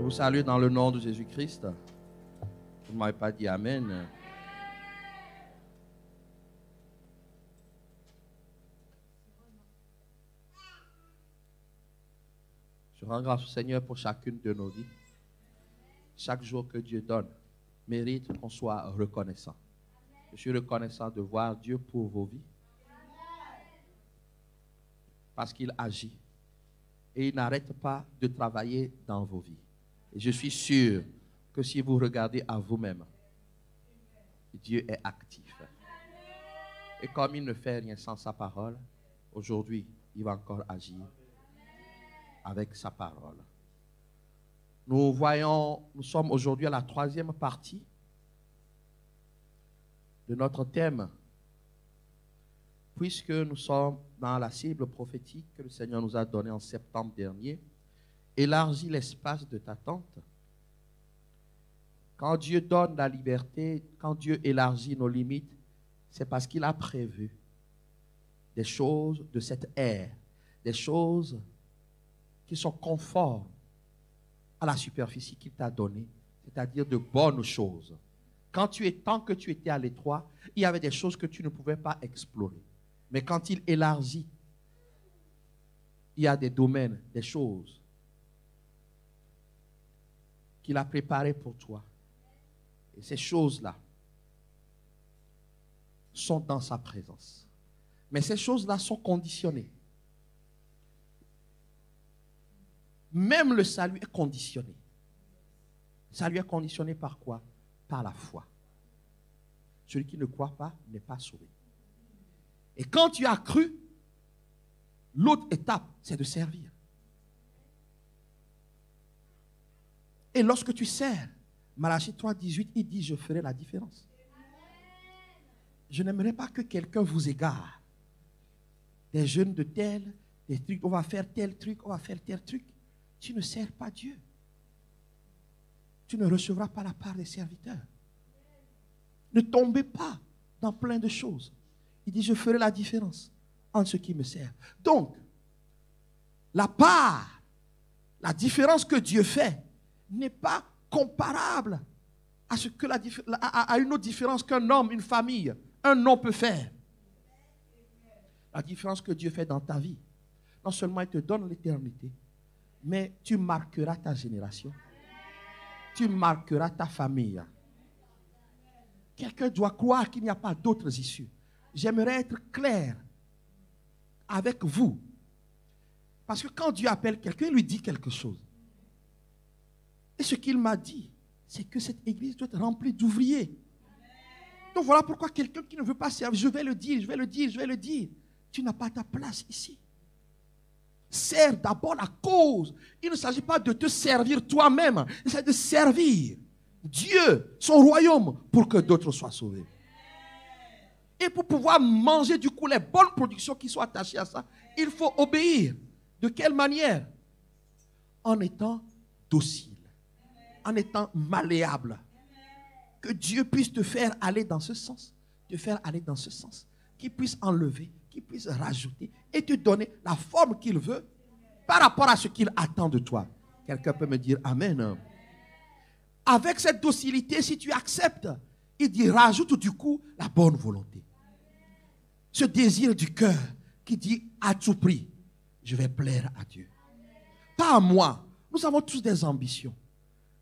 vous salue dans le nom de Jésus-Christ. Vous ne m'avez pas dit Amen. Je rends grâce au Seigneur pour chacune de nos vies. Chaque jour que Dieu donne mérite qu'on soit reconnaissant. Je suis reconnaissant de voir Dieu pour vos vies. Parce qu'il agit. Et il n'arrête pas de travailler dans vos vies. Et je suis sûr que si vous regardez à vous-même, Dieu est actif. Et comme il ne fait rien sans sa parole, aujourd'hui, il va encore agir avec sa parole. Nous sommes aujourd'hui à la 3e partie de notre thème, puisque nous sommes dans la cible prophétique que le Seigneur nous a donnée en septembre dernier. Élargis l'espace de ta tente. Quand Dieu donne la liberté, quand Dieu élargit nos limites, c'est parce qu'il a prévu des choses de cette ère, des choses qui sont conformes à la superficie qu'il t'a donnée, c'est-à-dire de bonnes choses. Tant que tu étais à l'étroit, il y avait des choses que tu ne pouvais pas explorer. Mais quand il élargit, il y a des domaines, des choses qu'il a préparées pour toi. Et ces choses-là sont dans sa présence. Mais ces choses-là sont conditionnées. Même le salut est conditionné. Le salut est conditionné par quoi? Par la foi. Celui qui ne croit pas n'est pas sauvé. Et quand tu as cru, l'autre étape, c'est de servir. Et lorsque tu sers, Malachie 3,18, il dit, je ferai la différence. Je n'aimerais pas que quelqu'un vous égare. Des jeunes de tel, des trucs, on va faire tel truc, on va faire tel truc. Tu ne sers pas Dieu. Tu ne recevras pas la part des serviteurs. Ne tombez pas dans plein de choses. Il dit, je ferai la différence entre ceux qui me servent. Donc, la part, la différence que Dieu fait n'est pas comparable à une autre différence qu'un homme, une famille, un homme peut faire. La différence que Dieu fait dans ta vie, non seulement il te donne l'éternité, mais tu marqueras ta génération. Tu marqueras ta famille. Quelqu'un doit croire qu'il n'y a pas d'autres issues. J'aimerais être clair avec vous. Parce que quand Dieu appelle quelqu'un, il lui dit quelque chose. Et ce qu'il m'a dit, c'est que cette église doit être remplie d'ouvriers. Donc voilà pourquoi quelqu'un qui ne veut pas servir, je vais le dire. Tu n'as pas ta place ici. Sers d'abord la cause. Il ne s'agit pas de te servir toi-même. Il s'agit de servir Dieu, son royaume, pour que d'autres soient sauvés. Et pour pouvoir manger du coup les bonnes productions qui sont attachées à ça, il faut obéir. De quelle manière? En étant docile, en étant malléable. Que Dieu puisse te faire aller dans ce sens, qu'il puisse enlever, qu'il puisse rajouter et te donner la forme qu'il veut par rapport à ce qu'il attend de toi. Quelqu'un peut me dire Amen. Avec cette docilité, si tu acceptes, il dit rajoute du coup la bonne volonté. Ce désir du cœur qui dit à tout prix, je vais plaire à Dieu. Pas à moi. Nous avons tous des ambitions.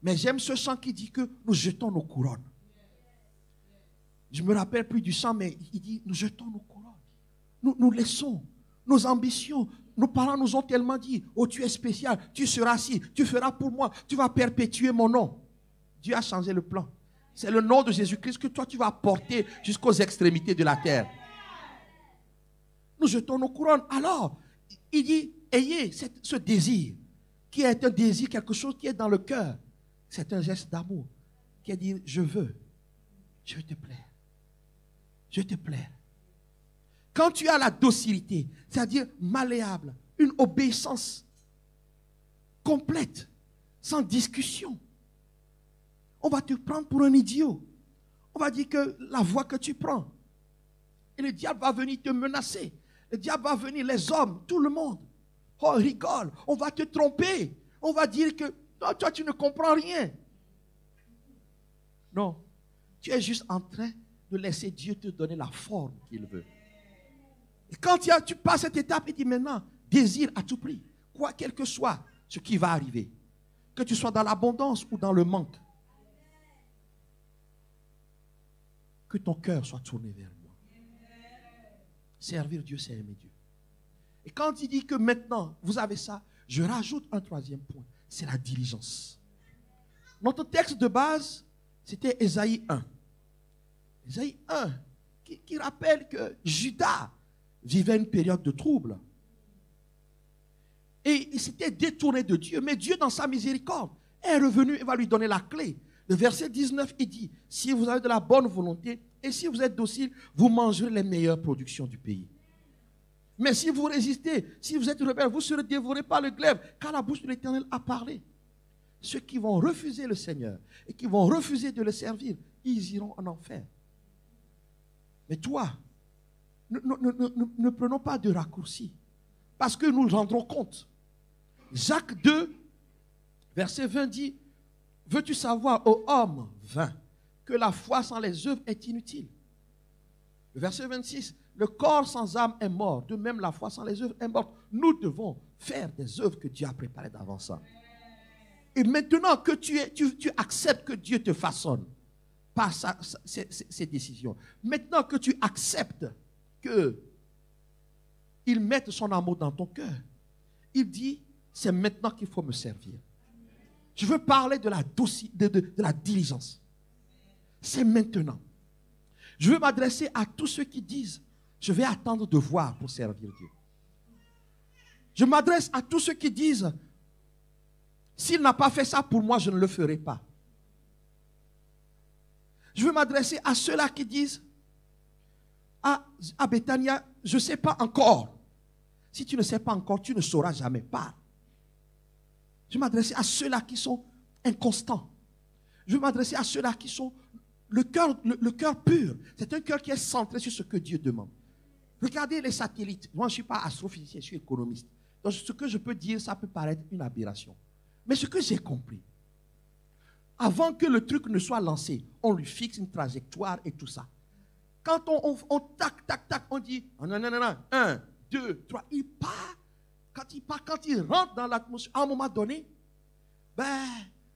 Mais j'aime ce chant qui dit que nous jetons nos couronnes. Je ne me rappelle plus du chant, mais il dit nous jetons nos couronnes. Nous laissons nos ambitions. Nos parents nous ont tellement dit, oh tu es spécial, tu seras ci, tu feras pour moi, tu vas perpétuer mon nom. Dieu a changé le plan. C'est le nom de Jésus-Christ que toi tu vas porter jusqu'aux extrémités de la terre. Nous jetons nos couronnes. Alors, il dit, ayez ce désir, qui est un désir, quelque chose qui est dans le cœur. C'est un geste d'amour, qui est dire, je veux te plaire. Je te plaire. Quand tu as la docilité, c'est-à-dire malléable, une obéissance complète, sans discussion, on va te prendre pour un idiot. On va dire que la voie que tu prends, et le diable va venir te menacer. Le diable va venir, les hommes, tout le monde. Oh, rigole, on va te tromper. On va dire que Toi, tu ne comprends rien. Non. Tu es juste en train de laisser Dieu te donner la forme qu'il veut. Et quand tu passes cette étape, il dit maintenant, désire à tout prix. Quoi, quel que soit ce qui va arriver. Que tu sois dans l'abondance ou dans le manque. Que ton cœur soit tourné vers moi. Servir Dieu, c'est aimer Dieu. Et quand il dit que maintenant, vous avez ça, je rajoute un troisième point. C'est la diligence. Notre texte de base, c'était Ésaïe 1. Ésaïe 1, qui rappelle que Judas vivait une période de trouble. Et il s'était détourné de Dieu. Mais Dieu, dans sa miséricorde, est revenu et va lui donner la clé. Le verset 19, il dit, si vous avez de la bonne volonté et si vous êtes docile, vous mangerez les meilleures productions du pays. Mais si vous résistez, si vous êtes rebelle, vous serez dévorés par le glaive, car la bouche de l'Éternel a parlé. Ceux qui vont refuser le Seigneur et qui vont refuser de le servir, ils iront en enfer. Mais toi, ne prenons pas de raccourcis, parce que nous nous rendrons compte. Jacques 2, verset 20 dit, veux-tu savoir, ô homme vain, que la foi sans les œuvres est inutile? Le verset 26, le corps sans âme est mort, de même la foi sans les œuvres est morte. Nous devons faire des œuvres que Dieu a préparées d'avance. Et maintenant que tu acceptes que Dieu te façonne par ses décisions, maintenant que tu acceptes qu'il mette son amour dans ton cœur, il dit, c'est maintenant qu'il faut me servir. Je veux parler de la diligence. C'est maintenant. Je veux m'adresser à tous ceux qui disent, je vais attendre de voir pour servir Dieu. Je m'adresse à tous ceux qui disent, s'il n'a pas fait ça pour moi, je ne le ferai pas. Je veux m'adresser à ceux-là qui disent, à Bethania, je ne sais pas encore. Si tu ne sais pas encore, tu ne sauras jamais. Pas. Je veux m'adresser à ceux-là qui sont inconstants. Je veux m'adresser à ceux-là qui sont le cœur pur. C'est un cœur qui est centré sur ce que Dieu demande. Regardez les satellites. Moi, je ne suis pas astrophysicien, je suis économiste. Donc, ce que je peux dire, ça peut paraître une aberration. Mais ce que j'ai compris, avant que le truc ne soit lancé, on lui fixe une trajectoire et tout ça. Quand on tac, tac, tac, on dit, non, 1, 2, 3, il part. Quand il rentre dans l'atmosphère, à un moment donné,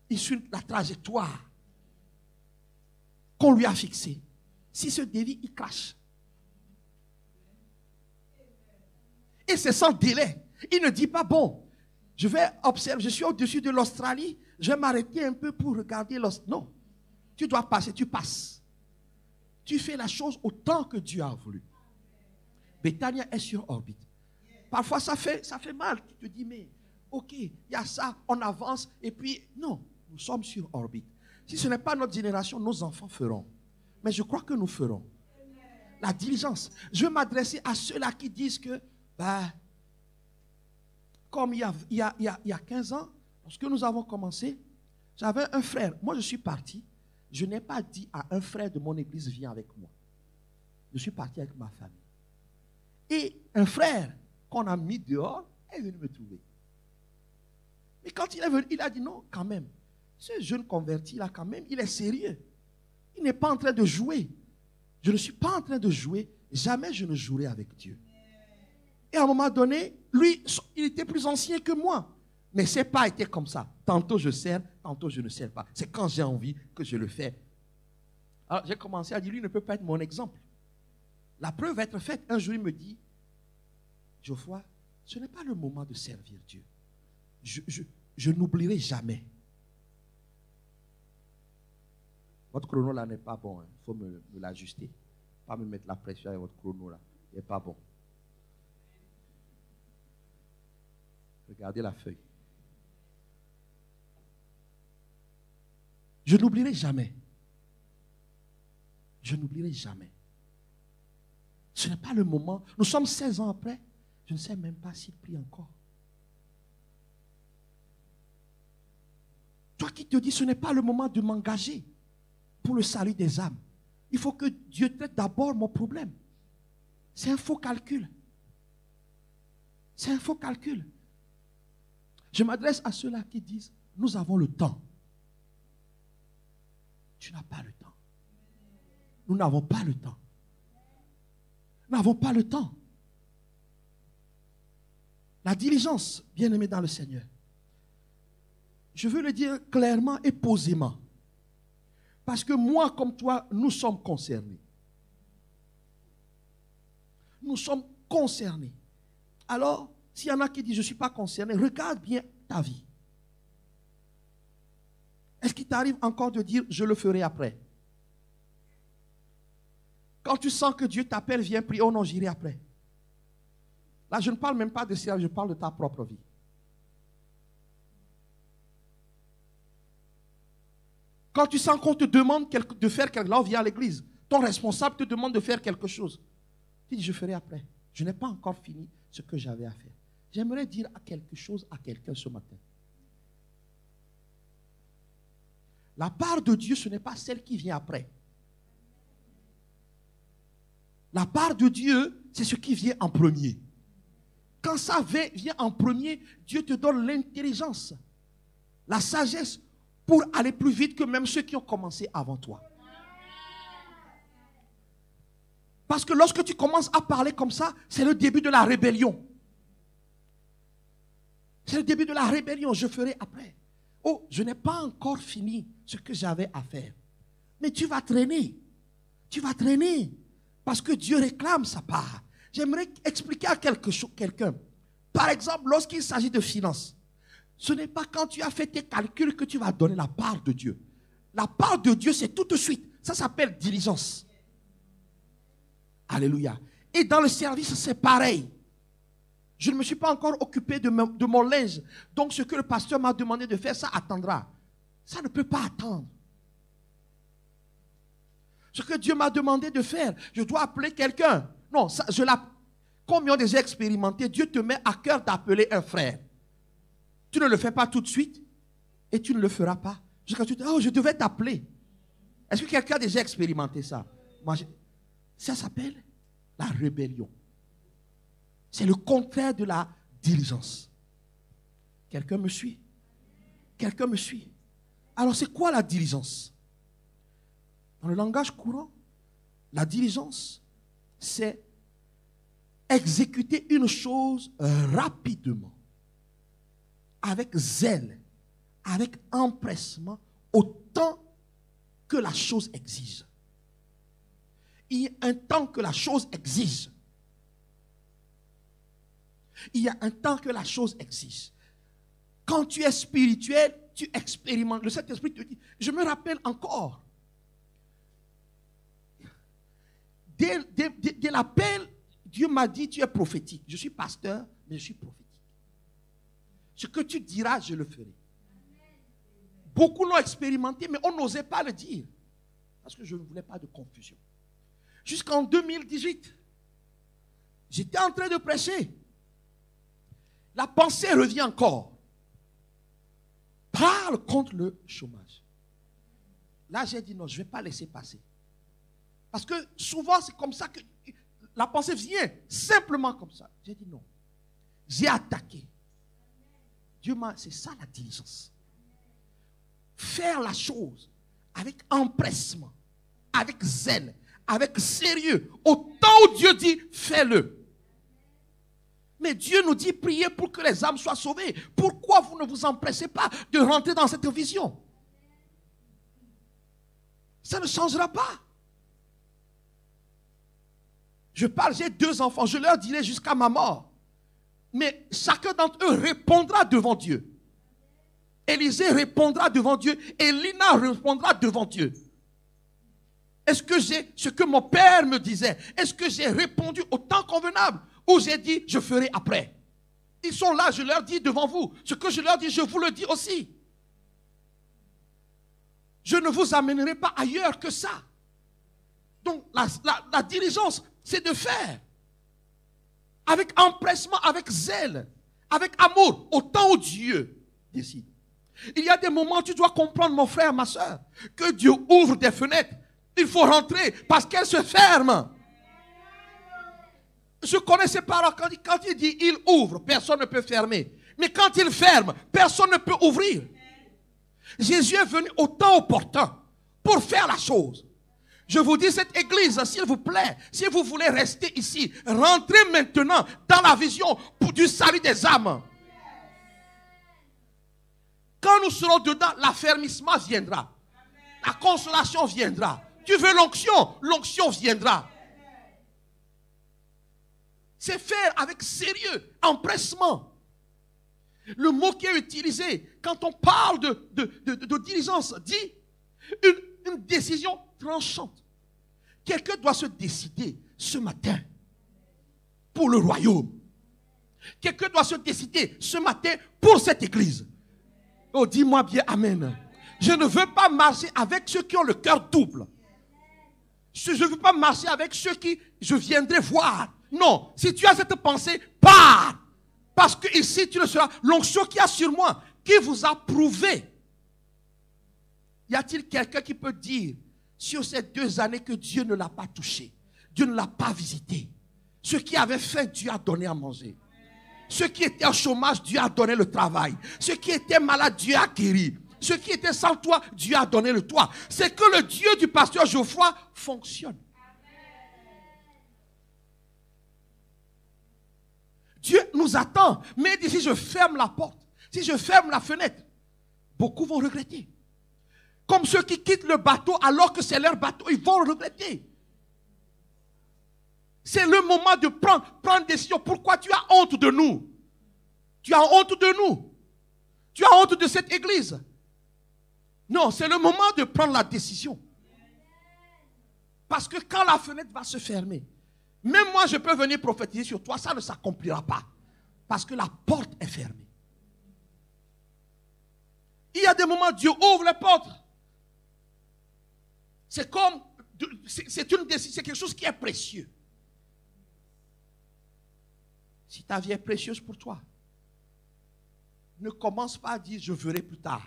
il suit la trajectoire qu'on lui a fixée. Si se dévie, il crache. Et c'est sans délai. Il ne dit pas, bon, je vais observer, je suis au-dessus de l'Australie, je vais m'arrêter un peu pour regarder l'Australie. Non, tu dois passer, tu passes. Tu fais la chose autant que Dieu a voulu. Bethania est sur orbite. Parfois, ça fait mal. Tu te dis, mais ok, il y a ça, on avance, et puis, non, nous sommes sur orbite. Si ce n'est pas notre génération, nos enfants feront. Mais je crois que nous ferons. La diligence. Je veux m'adresser à ceux-là qui disent que, comme il y a 15 ans, lorsque nous avons commencé, j'avais un frère. Moi, je suis parti. Je n'ai pas dit à un frère de mon église, viens avec moi. Je suis parti avec ma famille. Et un frère qu'on a mis dehors est venu me trouver. Mais quand il est venu, il a dit non, quand même. Ce jeune converti là, quand même, il est sérieux. Il n'est pas en train de jouer. Je ne suis pas en train de jouer. Jamais je ne jouerai avec Dieu. Et à un moment donné, lui, il était plus ancien que moi. Mais ce n'est pas été comme ça. Tantôt je sers, tantôt je ne sers pas. C'est quand j'ai envie que je le fais. Alors j'ai commencé à dire, lui ne peut pas être mon exemple. La preuve va être faite. Un jour, il me dit, Geoffroy, ce n'est pas le moment de servir Dieu. Je n'oublierai jamais. Votre chrono là n'est pas bon. Il faut me l'ajuster. Pas me mettre la pression avec votre chrono là. Il n'est pas bon. Regardez la feuille. Je n'oublierai jamais. Je n'oublierai jamais. Ce n'est pas le moment. Nous sommes 16 ans après. Je ne sais même pas s'il prie encore. Toi qui te dis, ce n'est pas le moment de m'engager pour le salut des âmes. Il faut que Dieu traite d'abord mon problème. C'est un faux calcul. C'est un faux calcul. Je m'adresse à ceux-là qui disent, nous avons le temps. Tu n'as pas le temps. Nous n'avons pas le temps. Nous n'avons pas le temps. La diligence, bien-aimé dans le Seigneur. Je veux le dire clairement et posément. Parce que moi, comme toi, nous sommes concernés. Nous sommes concernés. Alors, s'il y en a qui disent, je ne suis pas concerné, regarde bien ta vie. Est-ce qu'il t'arrive encore de dire, je le ferai après? Quand tu sens que Dieu t'appelle, viens prier, oh non, j'irai après. Là, je ne parle même pas de ça, je parle de ta propre vie. Quand tu sens qu'on te demande de faire quelque chose, là on vient à l'église, ton responsable te demande de faire quelque chose. Tu dis, je ferai après. Je n'ai pas encore fini ce que j'avais à faire. J'aimerais dire quelque chose à quelqu'un ce matin. La part de Dieu, ce n'est pas celle qui vient après. La part de Dieu, c'est ce qui vient en premier. Quand ça vient en premier, Dieu te donne l'intelligence, la sagesse pour aller plus vite que même ceux qui ont commencé avant toi. Parce que lorsque tu commences à parler comme ça, c'est le début de la rébellion. C'est le début de la rébellion, je ferai après. Oh, je n'ai pas encore fini ce que j'avais à faire. Mais tu vas traîner. Tu vas traîner. Parce que Dieu réclame sa part. J'aimerais expliquer à quelqu'un. Par exemple, lorsqu'il s'agit de finances, ce n'est pas quand tu as fait tes calculs que tu vas donner la part de Dieu. La part de Dieu, c'est tout de suite. Ça s'appelle diligence. Alléluia. Et dans le service, c'est pareil. Je ne me suis pas encore occupé de mon linge. Donc, ce que le pasteur m'a demandé de faire, ça attendra. Ça ne peut pas attendre. Ce que Dieu m'a demandé de faire, je dois appeler quelqu'un. Non, ça, comme ils ont déjà expérimenté, Dieu te met à cœur d'appeler un frère. Tu ne le fais pas tout de suite et tu ne le feras pas. Jusqu'à ce que tu dis, oh, je devais t'appeler. Est-ce que quelqu'un a déjà expérimenté ça? Ça s'appelle la rébellion. C'est le contraire de la diligence. Quelqu'un me suit? Quelqu'un me suit? Alors c'est quoi la diligence? Dans le langage courant, la diligence, c'est exécuter une chose rapidement, avec zèle, avec empressement, autant que la chose exige. Il y a un temps que la chose exige. Il y a un temps que la chose exige. Quand tu es spirituel, tu expérimentes. Le Saint-Esprit te dit, je me rappelle encore, dès l'appel, Dieu m'a dit, tu es prophétique. Je suis pasteur, mais je suis prophétique. Ce que tu diras, je le ferai. Beaucoup l'ont expérimenté, mais on n'osait pas le dire. Parce que je ne voulais pas de confusion. Jusqu'en 2018, j'étais en train de prêcher. La pensée revient encore. Parle contre le chômage. Là, j'ai dit non, je ne vais pas laisser passer. Parce que souvent, c'est comme ça que la pensée vient, simplement comme ça. J'ai dit non. J'ai attaqué. C'est ça la diligence. Faire la chose avec empressement, avec zèle, avec sérieux. Au temps où Dieu dit, fais-le. Mais Dieu nous dit, priez pour que les âmes soient sauvées. Pourquoi vous ne vous empressez pas de rentrer dans cette vision? Ça ne changera pas. Je parle, j'ai 2 enfants, je leur dirai jusqu'à ma mort. Mais chacun d'entre eux répondra devant Dieu. Élisée répondra devant Dieu et Lina répondra devant Dieu. Est-ce que j'ai ce que mon père me disait? Est-ce que j'ai répondu au temps convenable? Ou j'ai dit, je ferai après? Ils sont là, je leur dis devant vous. Ce que je leur dis, je vous le dis aussi. Je ne vous amènerai pas ailleurs que ça. Donc, la diligence, c'est de faire. Avec empressement, avec zèle, avec amour, au temps où Dieu décide. Il y a des moments où tu dois comprendre, mon frère, ma soeur, que Dieu ouvre des fenêtres. Il faut rentrer parce qu'elles se ferment. Je connais ses parents, quand il dit il ouvre, personne ne peut fermer. Mais quand il ferme, personne ne peut ouvrir. Jésus est venu au temps opportun pour faire la chose. Je vous dis, cette église, s'il vous plaît, si vous voulez rester ici, rentrez maintenant dans la vision du salut des âmes. Quand nous serons dedans, l'affermissement viendra. La consolation viendra. Tu veux l'onction? L'onction viendra. C'est faire avec sérieux, empressement. Le mot qui est utilisé quand on parle de diligence dit une décision tranchante. Quelqu'un doit se décider ce matin pour le royaume. Quelqu'un doit se décider ce matin pour cette église. Oh, dis-moi bien amen. Je ne veux pas marcher avec ceux qui ont le cœur double. Je ne veux pas marcher avec ceux qui je viendrai voir. Non, si tu as cette pensée, pars. Parce que ici, tu ne seras. L'onction qu'il y a sur moi, qui vous a prouvé. Y a-t-il quelqu'un qui peut dire, sur ces 2 années, que Dieu ne l'a pas touché? Dieu ne l'a pas visité. Ceux qui avaient faim, Dieu a donné à manger. Ceux qui étaient au chômage, Dieu a donné le travail. Ceux qui étaient malades, Dieu a guéri. Ceux qui étaient sans toit, Dieu a donné le toit. C'est que le Dieu du pasteur Geoffroy fonctionne. Dieu nous attend. Mais il dit, si je ferme la porte, si je ferme la fenêtre, beaucoup vont regretter. Comme ceux qui quittent le bateau alors que c'est leur bateau, ils vont regretter. C'est le moment de prendre décision. Pourquoi tu as honte de nous? Tu as honte de nous. Tu as honte de cette église. Non, c'est le moment de prendre la décision. Parce que quand la fenêtre va se fermer, même moi je peux venir prophétiser sur toi, ça ne s'accomplira pas. Parce que la porte est fermée. Il y a des moments où Dieu ouvre les portes. C'est comme, c'est quelque chose qui est précieux. Si ta vie est précieuse pour toi, ne commence pas à dire je verrai plus tard.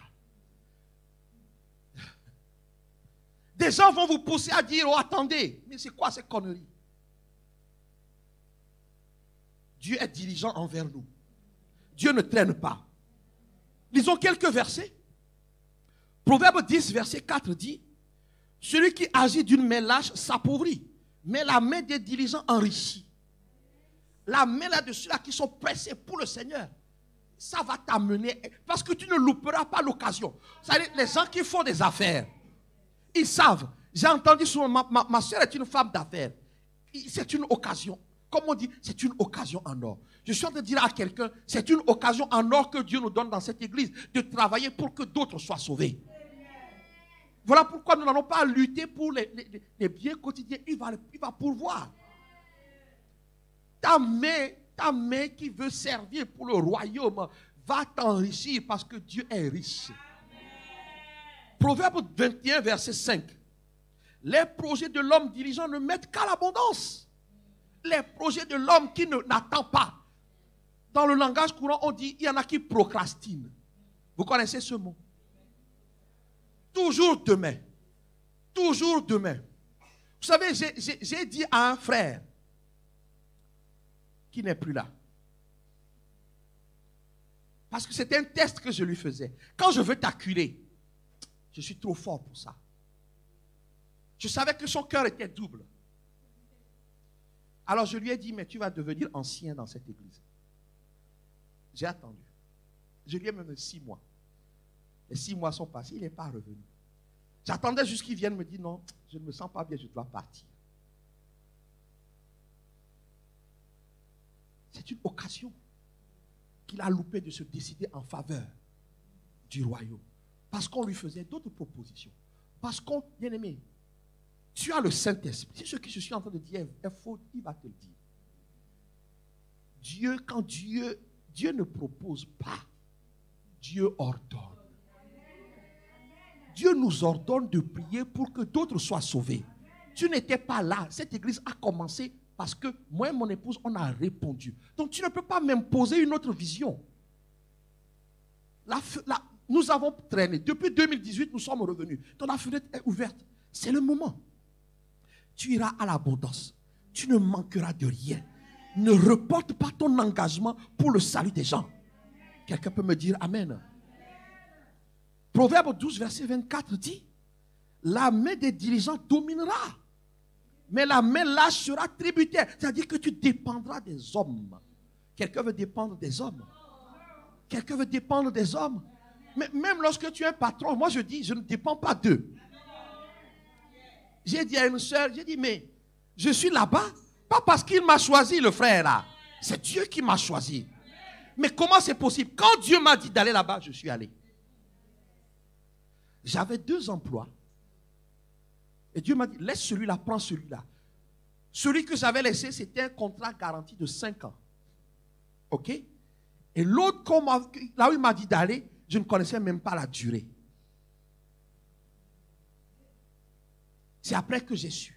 Des gens vont vous pousser à dire oh attendez, mais c'est quoi ces conneries? Dieu est diligent envers nous. Dieu ne traîne pas. Lisons quelques versets. Proverbe 10, verset 4 dit, celui qui agit d'une main lâche s'appauvrit, mais la main des diligents enrichit. La main là de ceux-là qui sont pressés pour le Seigneur, ça va t'amener, parce que tu ne louperas pas l'occasion. C'est-à-dire, les gens qui font des affaires, ils savent. J'ai entendu souvent, ma soeur est une femme d'affaires. C'est une occasion. Comme on dit, c'est une occasion en or. Je suis en train de dire à quelqu'un, c'est une occasion en or que Dieu nous donne dans cette église de travailler pour que d'autres soient sauvés. Voilà pourquoi nous n'allons pas lutter pour les biens quotidiens. Il va pourvoir. Ta main qui veut servir pour le royaume va t'enrichir parce que Dieu est riche. Proverbe 21, verset 5. Les projets de l'homme diligent ne mettent qu'à l'abondance. Les projets de l'homme qui n'attend pas. Dans le langage courant, on dit, il y en a qui procrastinent. Vous connaissez ce mot? Toujours demain. Toujours demain. Vous savez, j'ai dit à un frère qui n'est plus là. Parce que c'était un test que je lui faisais. Quand je veux t'acculer, je suis trop fort pour ça. Je savais que son cœur était double. Alors je lui ai dit, mais tu vas devenir ancien dans cette église. J'ai attendu. Je lui ai même 6 mois. Les 6 mois sont passés, il n'est pas revenu. J'attendais juste qu'il vienne me dire, non, je ne me sens pas bien, je dois partir. C'est une occasion qu'il a loupé de se décider en faveur du royaume. Parce qu'on lui faisait d'autres propositions. Parce qu'on, bien aimé, tu as le Saint-Esprit. C'est ce que je suis en train de dire est faux, il va te le dire. Dieu ne propose pas, Dieu ordonne. Dieu nous ordonne de prier pour que d'autres soient sauvés. Tu n'étais pas là. Cette église a commencé parce que moi et mon épouse, on a répondu. Donc tu ne peux pas m'imposer une autre vision. Nous avons traîné. Depuis 2018, nous sommes revenus. Donc la fenêtre est ouverte. C'est le moment. Tu iras à l'abondance. Tu ne manqueras de rien. Ne reporte pas ton engagement pour le salut des gens. Quelqu'un peut me dire Amen. Proverbe 12, verset 24 dit, la main des dirigeants dominera, mais la main lâche sera tributaire. C'est-à-dire que tu dépendras des hommes. Quelqu'un veut dépendre des hommes. Quelqu'un veut dépendre des hommes. Mais même lorsque tu es un patron, moi je dis, je ne dépends pas d'eux. J'ai dit à une soeur, j'ai dit, mais je suis là-bas, pas parce qu'il m'a choisi, le frère là. C'est Dieu qui m'a choisi. Mais comment c'est possible? Quand Dieu m'a dit d'aller là-bas, je suis allé. J'avais 2 emplois. Et Dieu m'a dit, laisse celui-là, prends celui-là. Celui que j'avais laissé, c'était un contrat garanti de 5 ans. OK? Et l'autre, là où il m'a dit d'aller, je ne connaissais même pas la durée. C'est après que j'ai su.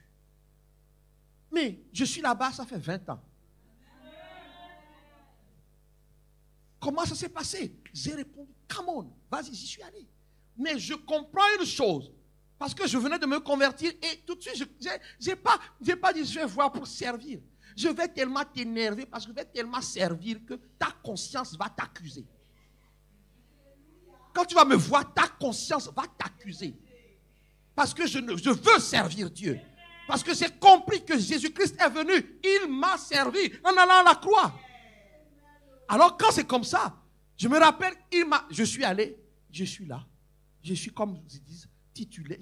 Mais je suis là-bas, ça fait 20 ans. Comment ça s'est passé? J'ai répondu, come on, vas-y, j'y suis allé. Mais je comprends une chose. Parce que je venais de me convertir et tout de suite, je n'ai pas dit je vais voir pour servir. Je vais tellement t'énerver parce que je vais tellement servir que ta conscience va t'accuser. Quand tu vas me voir, ta conscience va t'accuser. Parce que je veux servir Dieu. Parce que j'ai compris que Jésus-Christ est venu. Il m'a servi en allant à la croix. Alors quand c'est comme ça, je me rappelle, je suis allé, je suis là. Je suis, comme ils disent, titulaire.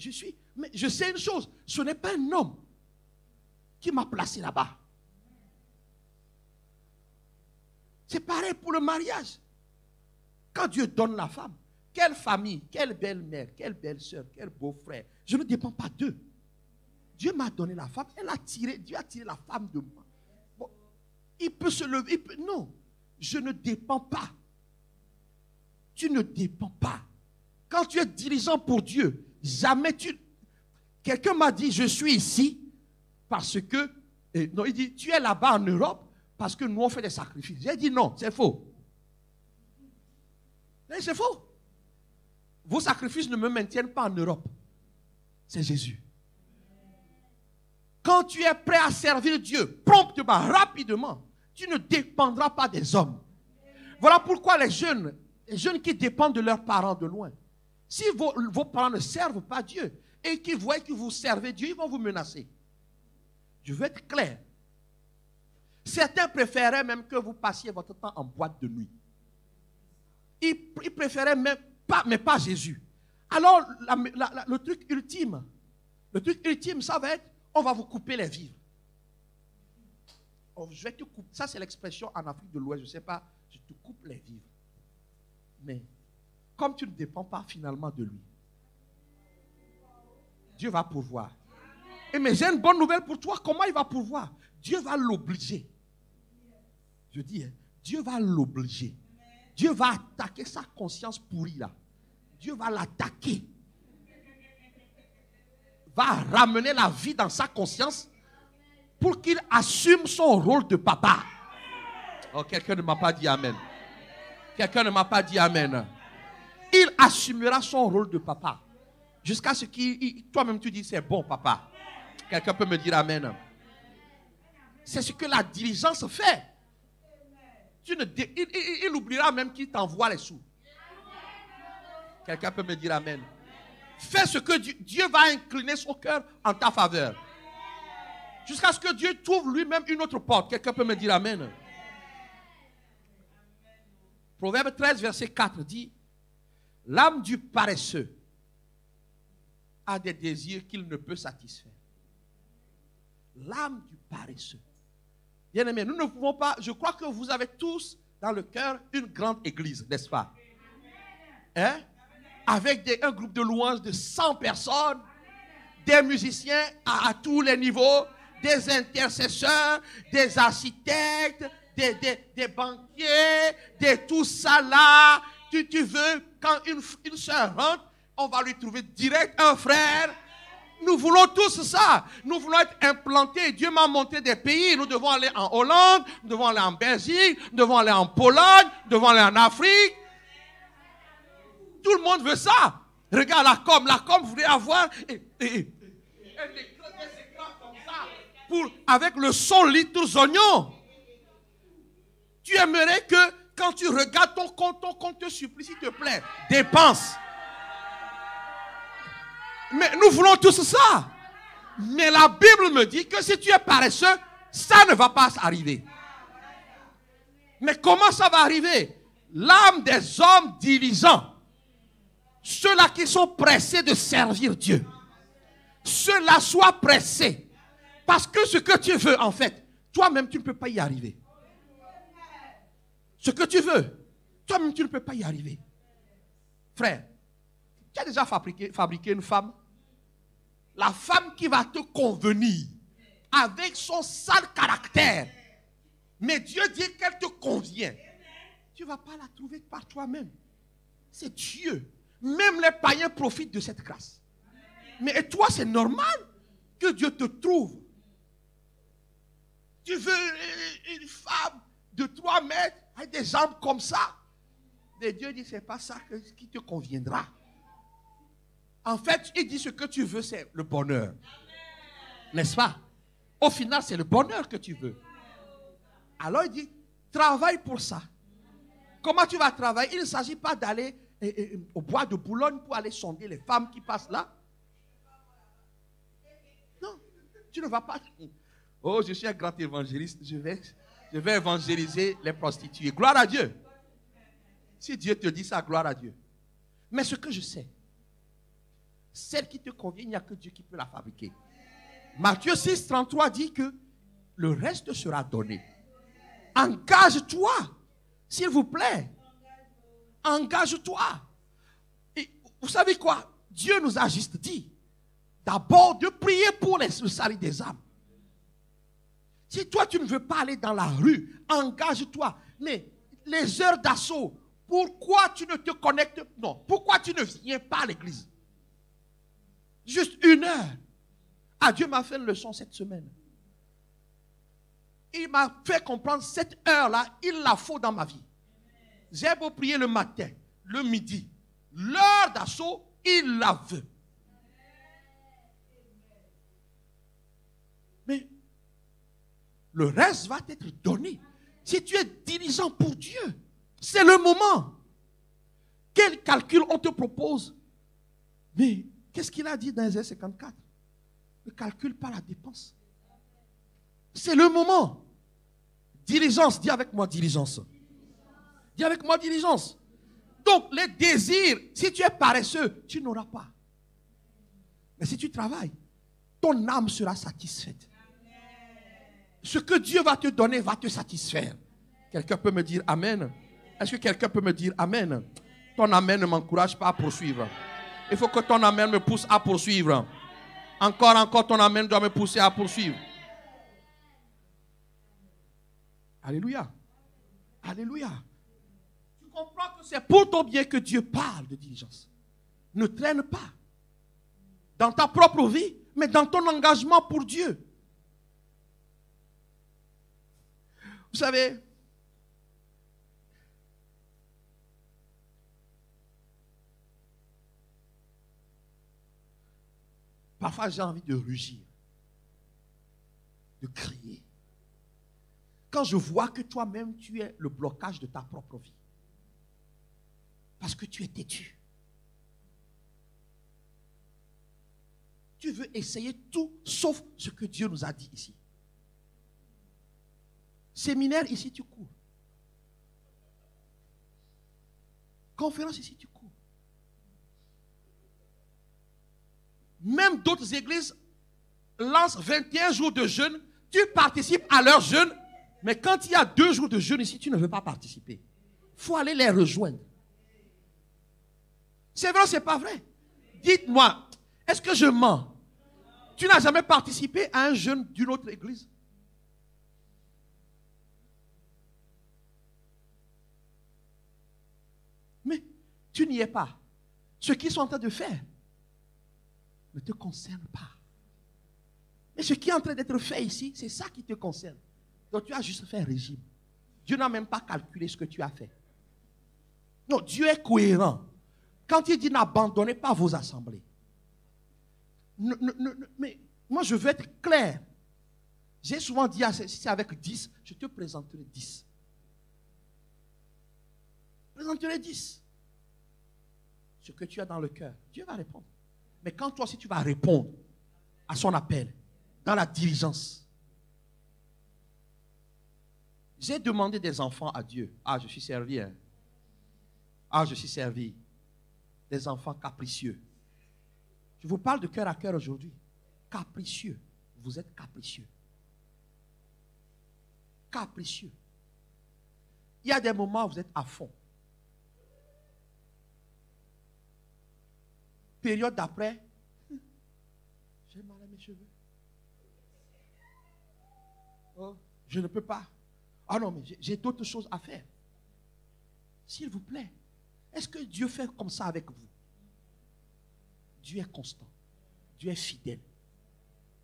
Mais je sais une chose, ce n'est pas un homme qui m'a placé là-bas. C'est pareil pour le mariage. Quand Dieu donne la femme, quelle famille, quelle belle-mère, quelle belle-sœur, quel beau-frère, je ne dépends pas d'eux. Dieu m'a donné la femme, Dieu a tiré la femme de moi. Bon, il peut se lever, non, je ne dépends pas. Tu ne dépends pas. Quand tu es dirigeant pour Dieu, jamais quelqu'un m'a dit, je suis ici parce que, non, il dit, tu es là-bas en Europe parce que nous on fait des sacrifices. J'ai dit non, c'est faux. C'est faux. Vos sacrifices ne me maintiennent pas en Europe. C'est Jésus. Quand tu es prêt à servir Dieu, promptement, rapidement, tu ne dépendras pas des hommes. Voilà pourquoi les jeunes qui dépendent de leurs parents de loin, si vos parents ne servent pas Dieu et qu'ils voient que vous servez Dieu, ils vont vous menacer. Je veux être clair. Certains préféraient même que vous passiez votre temps en boîte de nuit. Ils préféraient même pas, mais pas Jésus. Alors, le truc ultime, ça va être, on va vous couper les vivres. Oh, je vais te couper. Ça, c'est l'expression en Afrique de l'Ouest. Je ne sais pas, je te coupe les vivres. Mais, comme tu ne dépends pas finalement de lui, Dieu va pourvoir. Mais j'ai une bonne nouvelle pour toi. Comment il va pourvoir? Dieu va l'obliger. Je dis, Dieu va l'obliger. Dieu va attaquer sa conscience pourrie là. Dieu va l'attaquer. Va ramener la vie dans sa conscience pour qu'il assume son rôle de papa. Oh, quelqu'un ne m'a pas dit amen. Quelqu'un ne m'a pas dit amen. Il assumera son rôle de papa. Jusqu'à ce qu'il, toi-même tu dis c'est bon papa. Quelqu'un peut me dire amen. C'est ce que la diligence fait. Il oubliera même qu'il t'envoie les sous. Quelqu'un peut me dire amen. Fais ce que Dieu va incliner son cœur en ta faveur. Jusqu'à ce que Dieu trouve lui-même une autre porte. Quelqu'un peut me dire amen. Proverbe 13, verset 4 dit, l'âme du paresseux a des désirs qu'il ne peut satisfaire. L'âme du paresseux. Bien-aimés, nous ne pouvons pas, je crois que vous avez tous dans le cœur une grande église, n'est-ce pas? Hein? Avec un groupe de louanges de 100 personnes, des musiciens à tous les niveaux, des intercesseurs, des architectes, des banquiers, de tout ça là. Tu veux, quand une soeur rentre, on va lui trouver direct un frère. Nous voulons tous ça. Nous voulons être implantés. Dieu m'a montré des pays. Nous devons aller en Hollande, nous devons aller en Belgique, nous devons aller en Pologne, nous devons aller en Afrique. Tout le monde veut ça. Regarde la com voulait avoir des écrans comme ça avec le son litre aux oignons. Tu aimerais que quand tu regardes ton compte te supplie, s'il te plaît, dépense. Mais nous voulons tous ça. Mais la Bible me dit que si tu es paresseux, ça ne va pas arriver. Mais comment ça va arriver? L'âme des hommes diligents, ceux-là qui sont pressés de servir Dieu, ceux-là soient pressés. Parce que ce que tu veux, en fait, toi-même, tu ne peux pas y arriver. Ce que tu veux, toi-même, tu ne peux pas y arriver. Frère, tu as déjà fabriqué une femme? La femme qui va te convenir avec son sale caractère. Mais Dieu dit qu'elle te convient. Tu ne vas pas la trouver par toi-même. C'est Dieu. Même les païens profitent de cette grâce. Mais et toi, c'est normal que Dieu te trouve. Tu veux une femme de 3 mètres avec des jambes comme ça. Mais Dieu dit, ce n'est pas ça qui te conviendra. En fait, il dit ce que tu veux, c'est le bonheur. N'est-ce pas? Au final, c'est le bonheur que tu veux. Alors il dit, travaille pour ça. Comment tu vas travailler? Il ne s'agit pas d'aller au bois de Boulogne pour aller sonder les femmes qui passent là. Non, tu ne vas pas. Oh, je suis un grand évangéliste. Je vais évangéliser les prostituées. Gloire à Dieu. Si Dieu te dit ça, gloire à Dieu. Mais ce que je sais, celle qui te convient, il n'y a que Dieu qui peut la fabriquer. Matthieu 6, 33 dit que le reste sera donné. Engage-toi, s'il vous plaît. Engage-toi. Et vous savez quoi? Dieu nous a juste dit d'abord de prier pour le salut des âmes. Si toi tu ne veux pas aller dans la rue, engage-toi. Mais les heures d'assaut, pourquoi tu ne te connectes? Non, pourquoi tu ne viens pas à l'église? Juste 1 heure. Ah, Dieu m'a fait une leçon cette semaine. Il m'a fait comprendre cette heure-là, il la faut dans ma vie. J'ai beau prier le matin, le midi. L'heure d'assaut, il la veut. Mais le reste va t'être donné. Si tu es diligent pour Dieu, c'est le moment. Quel calcul on te propose? Mais qu'est-ce qu'il a dit dans Isaïe 54? Ne calcule pas la dépense. C'est le moment. Diligence, dis avec moi diligence. Dis avec moi diligence. Donc les désirs, si tu es paresseux, tu n'auras pas. Mais si tu travailles, ton âme sera satisfaite. Ce que Dieu va te donner va te satisfaire. Quelqu'un peut me dire amen? Est-ce que quelqu'un peut me dire amen? Ton amen ne m'encourage pas à poursuivre. Il faut que ton amen me pousse à poursuivre. Encore, ton amen doit me pousser à poursuivre. Alléluia. Alléluia. Tu comprends que c'est pour ton bien que Dieu parle de diligence. Ne traîne pas dans ta propre vie, mais dans ton engagement pour Dieu. Vous savez, parfois j'ai envie de rugir, de crier. Quand je vois que toi-même, tu es le blocage de ta propre vie. Parce que tu es têtu. Tu veux essayer tout sauf ce que Dieu nous a dit ici. Séminaire, ici tu cours. Conférence, ici tu cours. Même d'autres églises lancent 21 jours de jeûne. Tu participes à leur jeûne. Mais quand il y a 2 jours de jeûne ici, tu ne veux pas participer. Il faut aller les rejoindre. C'est vrai ou c'est pas vrai? Dites-moi, est-ce que je mens? Tu n'as jamais participé à un jeûne d'une autre église? Mais tu n'y es pas. Ce qu'ils sont en train de faire ne te concerne pas. Mais ce qui est en train d'être fait ici, c'est ça qui te concerne. Donc tu as juste fait un régime. Dieu n'a même pas calculé ce que tu as fait. Non, Dieu est cohérent. Quand il dit n'abandonnez pas vos assemblées. Mais moi je veux être clair. J'ai souvent dit, si c'est avec 10, je te présenterai 10. Je présenterai 10. Ce que tu as dans le cœur, Dieu va répondre. Mais quand toi aussi tu vas répondre à son appel, dans la diligence. J'ai demandé des enfants à Dieu. Ah, je suis servi. Hein. Ah, je suis servi. Des enfants capricieux. Je vous parle de cœur à cœur aujourd'hui. Capricieux. Vous êtes capricieux. Capricieux. Il y a des moments où vous êtes à fond. Période d'après, j'ai mal à mes cheveux. Oh, je ne peux pas. Ah non, mais j'ai d'autres choses à faire. S'il vous plaît, est-ce que Dieu fait comme ça avec vous? Dieu est constant. Dieu est fidèle.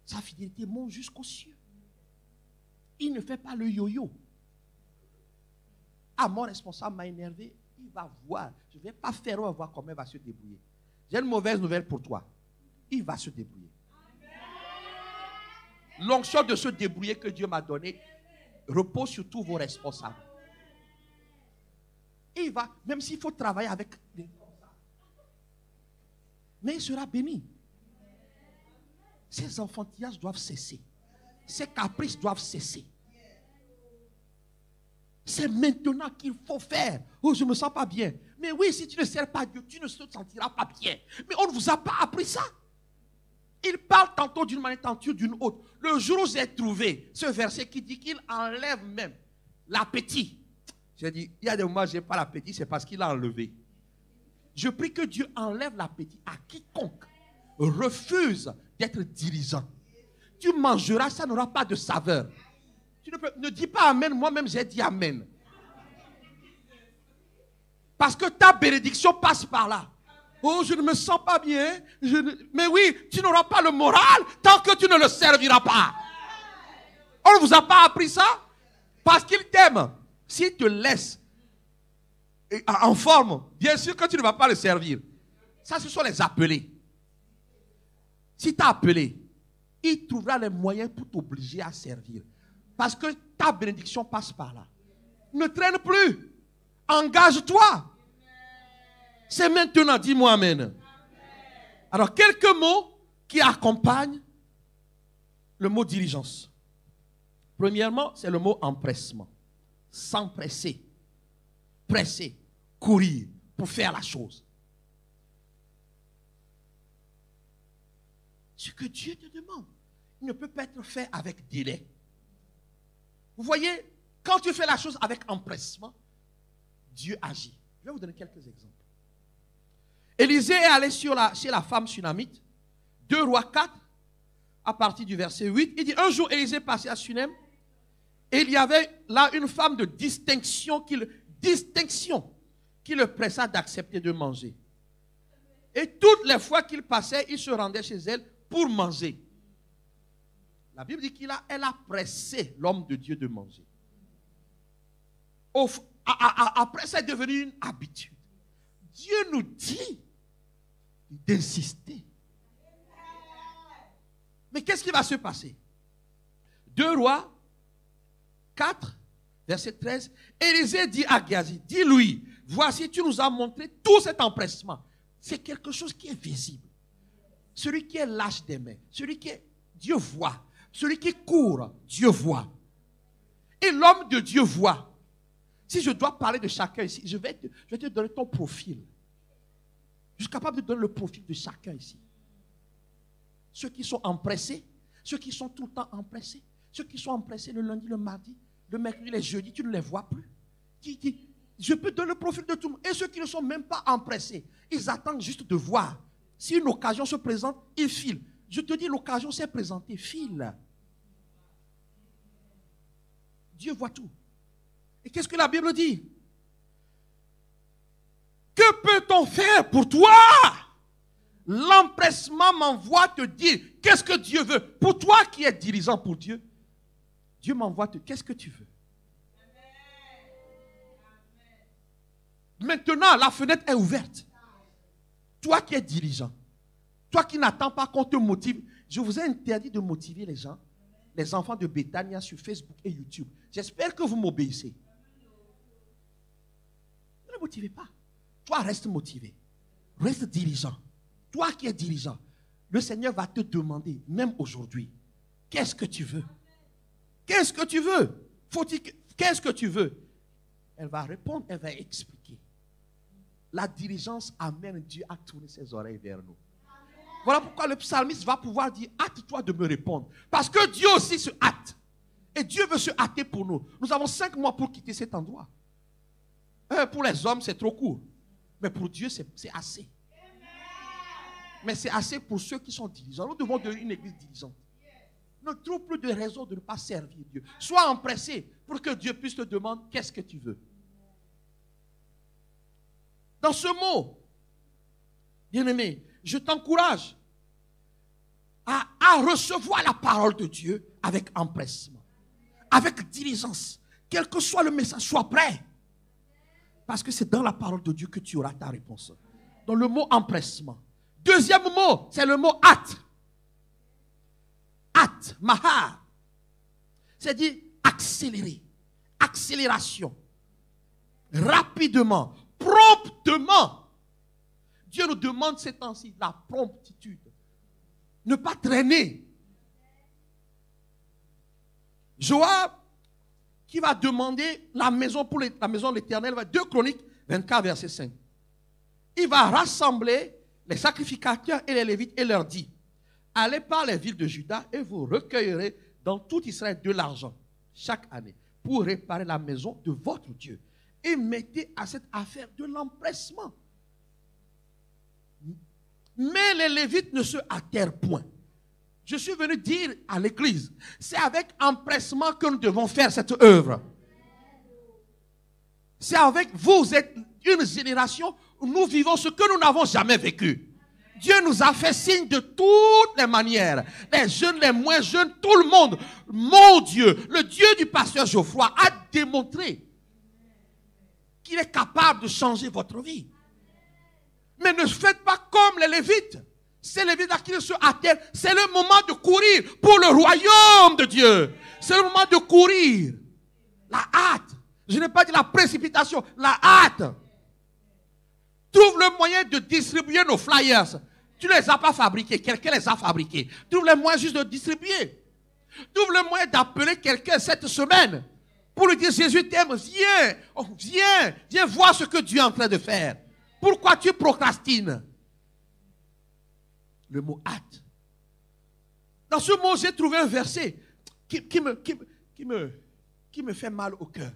Sa fidélité monte jusqu'aux cieux. Il ne fait pas le yo-yo. Ah, mon responsable m'a énervé. Il va voir. Je ne vais pas faire, on va voir comment il va se débrouiller. J'ai une mauvaise nouvelle pour toi. Il va se débrouiller. L'onction de se débrouiller que Dieu m'a donnée repose sur tous vos responsables. Il va, même s'il faut travailler avec des... Mais il sera béni. Ces enfantillages doivent cesser. Ces caprices doivent cesser. C'est maintenant qu'il faut faire. Oh, je ne me sens pas bien. Mais oui, si tu ne sers pas Dieu, tu ne te sentiras pas bien. Mais on ne vous a pas appris ça. Il parle tantôt d'une manière, tantôt d'une autre. Le jour où j'ai trouvé ce verset qui dit qu'il enlève même l'appétit. J'ai dit, il y a des moments où je n'ai pas l'appétit, c'est parce qu'il a enlevé. Je prie que Dieu enlève l'appétit à quiconque refuse d'être dirigeant. Tu mangeras, ça n'aura pas de saveur. Tu ne dis pas amen, moi-même j'ai dit amen. Parce que ta bénédiction passe par là. Oh, je ne me sens pas bien. Mais oui, tu n'auras pas le moral tant que tu ne le serviras pas. On ne vous a pas appris ça? Parce qu'il t'aime. S'il te laisse en forme, bien sûr que tu ne vas pas le servir. Ça, ce sont les appelés. Si tu as appelé, il trouvera les moyens pour t'obliger à servir. Parce que ta bénédiction passe par là. Ne traîne plus. Engage-toi. C'est maintenant, dis-moi amen. Alors, quelques mots qui accompagnent le mot diligence. Premièrement, c'est le mot empressement. S'empresser. Presser. Courir pour faire la chose. Ce que Dieu te demande, il ne peut pas être fait avec délai. Vous voyez, quand tu fais la chose avec empressement, Dieu agit. Je vais vous donner quelques exemples. Élisée est allé chez la femme sunamite, 2 Rois 4, à partir du verset 8. Il dit, un jour Élisée passait à Sunem, et il y avait là une femme de distinction qui le pressa d'accepter de manger. Et toutes les fois qu'il passait, il se rendait chez elle pour manger. La Bible dit qu'elle a pressé l'homme de Dieu de manger. Après, c'est devenu une habitude. Dieu nous dit d'insister. Mais qu'est-ce qui va se passer? 2 Rois 4, verset 13. Élisée dit à Géasi, dis-lui, voici, tu nous as montré tout cet empressement. C'est quelque chose qui est visible. Celui qui est lâche des mains, celui qui est, Dieu voit. Celui qui court, Dieu voit. Et l'homme de Dieu voit. Si je dois parler de chacun ici, je vais te donner ton profil. Je suis capable de donner le profil de chacun ici. Ceux qui sont empressés, ceux qui sont tout le temps empressés, ceux qui sont empressés le lundi, le mardi, le mercredi, le jeudi, tu ne les vois plus. Je peux donner le profil de tout le monde. Et ceux qui ne sont même pas empressés, ils attendent juste de voir. Si une occasion se présente, ils filent. Je te dis, l'occasion s'est présentée, file. Dieu voit tout. Et qu'est-ce que la Bible dit? Que peut-on faire pour toi? L'empressement m'envoie te dire, qu'est-ce que Dieu veut? Pour toi qui es dirigeant pour Dieu, Dieu m'envoie te dire, qu'est-ce que tu veux? Maintenant, la fenêtre est ouverte. Toi qui es dirigeant, toi qui n'attends pas qu'on te motive, je vous ai interdit de motiver les gens, les enfants de Bethania sur Facebook et YouTube. J'espère que vous m'obéissez. Ne les motivez pas. Toi, reste motivé. Reste dirigeant. Toi qui es dirigeant, le Seigneur va te demander, même aujourd'hui, qu'est-ce que tu veux? Qu'est-ce que tu veux? Qu'est-ce que tu veux? Elle va répondre, elle va expliquer. La diligence amène Dieu à tourner ses oreilles vers nous. Voilà pourquoi le psalmiste va pouvoir dire, hâte-toi de me répondre. Parce que Dieu aussi se hâte. Et Dieu veut se hâter pour nous. Nous avons 5 mois pour quitter cet endroit. Pour les hommes, c'est trop court. Mais pour Dieu, c'est assez. Mais c'est assez pour ceux qui sont diligents. Nous devons devenir une église diligente. Ne trouve plus de raison de ne pas servir Dieu. Sois empressé pour que Dieu puisse te demander qu'est-ce que tu veux. Dans ce mot, bien-aimé, je t'encourage à recevoir la parole de Dieu avec empressement, avec diligence. Quel que soit le message, sois prêt. Parce que c'est dans la parole de Dieu que tu auras ta réponse. Dans le mot empressement. Deuxième mot, c'est le mot hâte. Hâte, mahar. C'est-à-dire accélérer, accélération, rapidement, promptement. Dieu nous demande ces temps-ci la promptitude. Ne pas traîner. Joab, qui va demander la maison pour la maison de l'Éternel, 2 Chroniques 24, verset 5. Il va rassembler les sacrificateurs et les Lévites et leur dit, allez par les villes de Juda et vous recueillerez dans tout Israël de l'argent chaque année pour réparer la maison de votre Dieu. Et mettez à cette affaire de l'empressement. Mais les Lévites ne se hâtèrent point. Je suis venu dire à l'église, c'est avec empressement que nous devons faire cette œuvre. C'est avec vous êtes une génération où nous vivons ce que nous n'avons jamais vécu. Dieu nous a fait signe de toutes les manières. Les jeunes, les moins jeunes, tout le monde. Mon Dieu, le Dieu du pasteur Geoffroy a démontré qu'il est capable de changer votre vie. Mais ne faites pas comme les Lévites. Ces Lévites à qui ne se hâtèrent. C'est le moment de courir pour le royaume de Dieu. C'est le moment de courir. La hâte. Je n'ai pas dit la précipitation. La hâte. Trouve le moyen de distribuer nos flyers. Tu ne les as pas fabriqués. Quelqu'un les a fabriqués. Trouve le moyen juste de distribuer. Trouve le moyen d'appeler quelqu'un cette semaine. Pour lui dire, Jésus t'aime. Viens. Oh, viens. Viens voir ce que Dieu est en train de faire. Pourquoi tu procrastines? Le mot hâte. Dans ce mot, j'ai trouvé un verset qui me fait mal au cœur.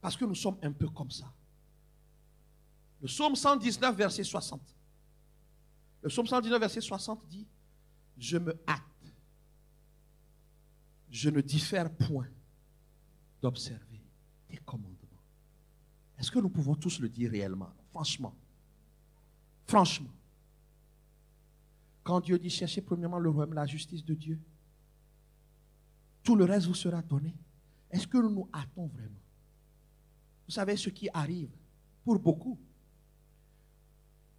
Parce que nous sommes un peu comme ça. Le psaume 119, verset 60. Le psaume 119, verset 60 dit, je me hâte. Je ne diffère point d'observer tes commandements. Est-ce que nous pouvons tous le dire réellement? Franchement. Franchement. Quand Dieu dit cherchez premièrement le royaume, la justice de Dieu, tout le reste vous sera donné. Est-ce que nous nous hâtons vraiment? Vous savez ce qui arrive pour beaucoup.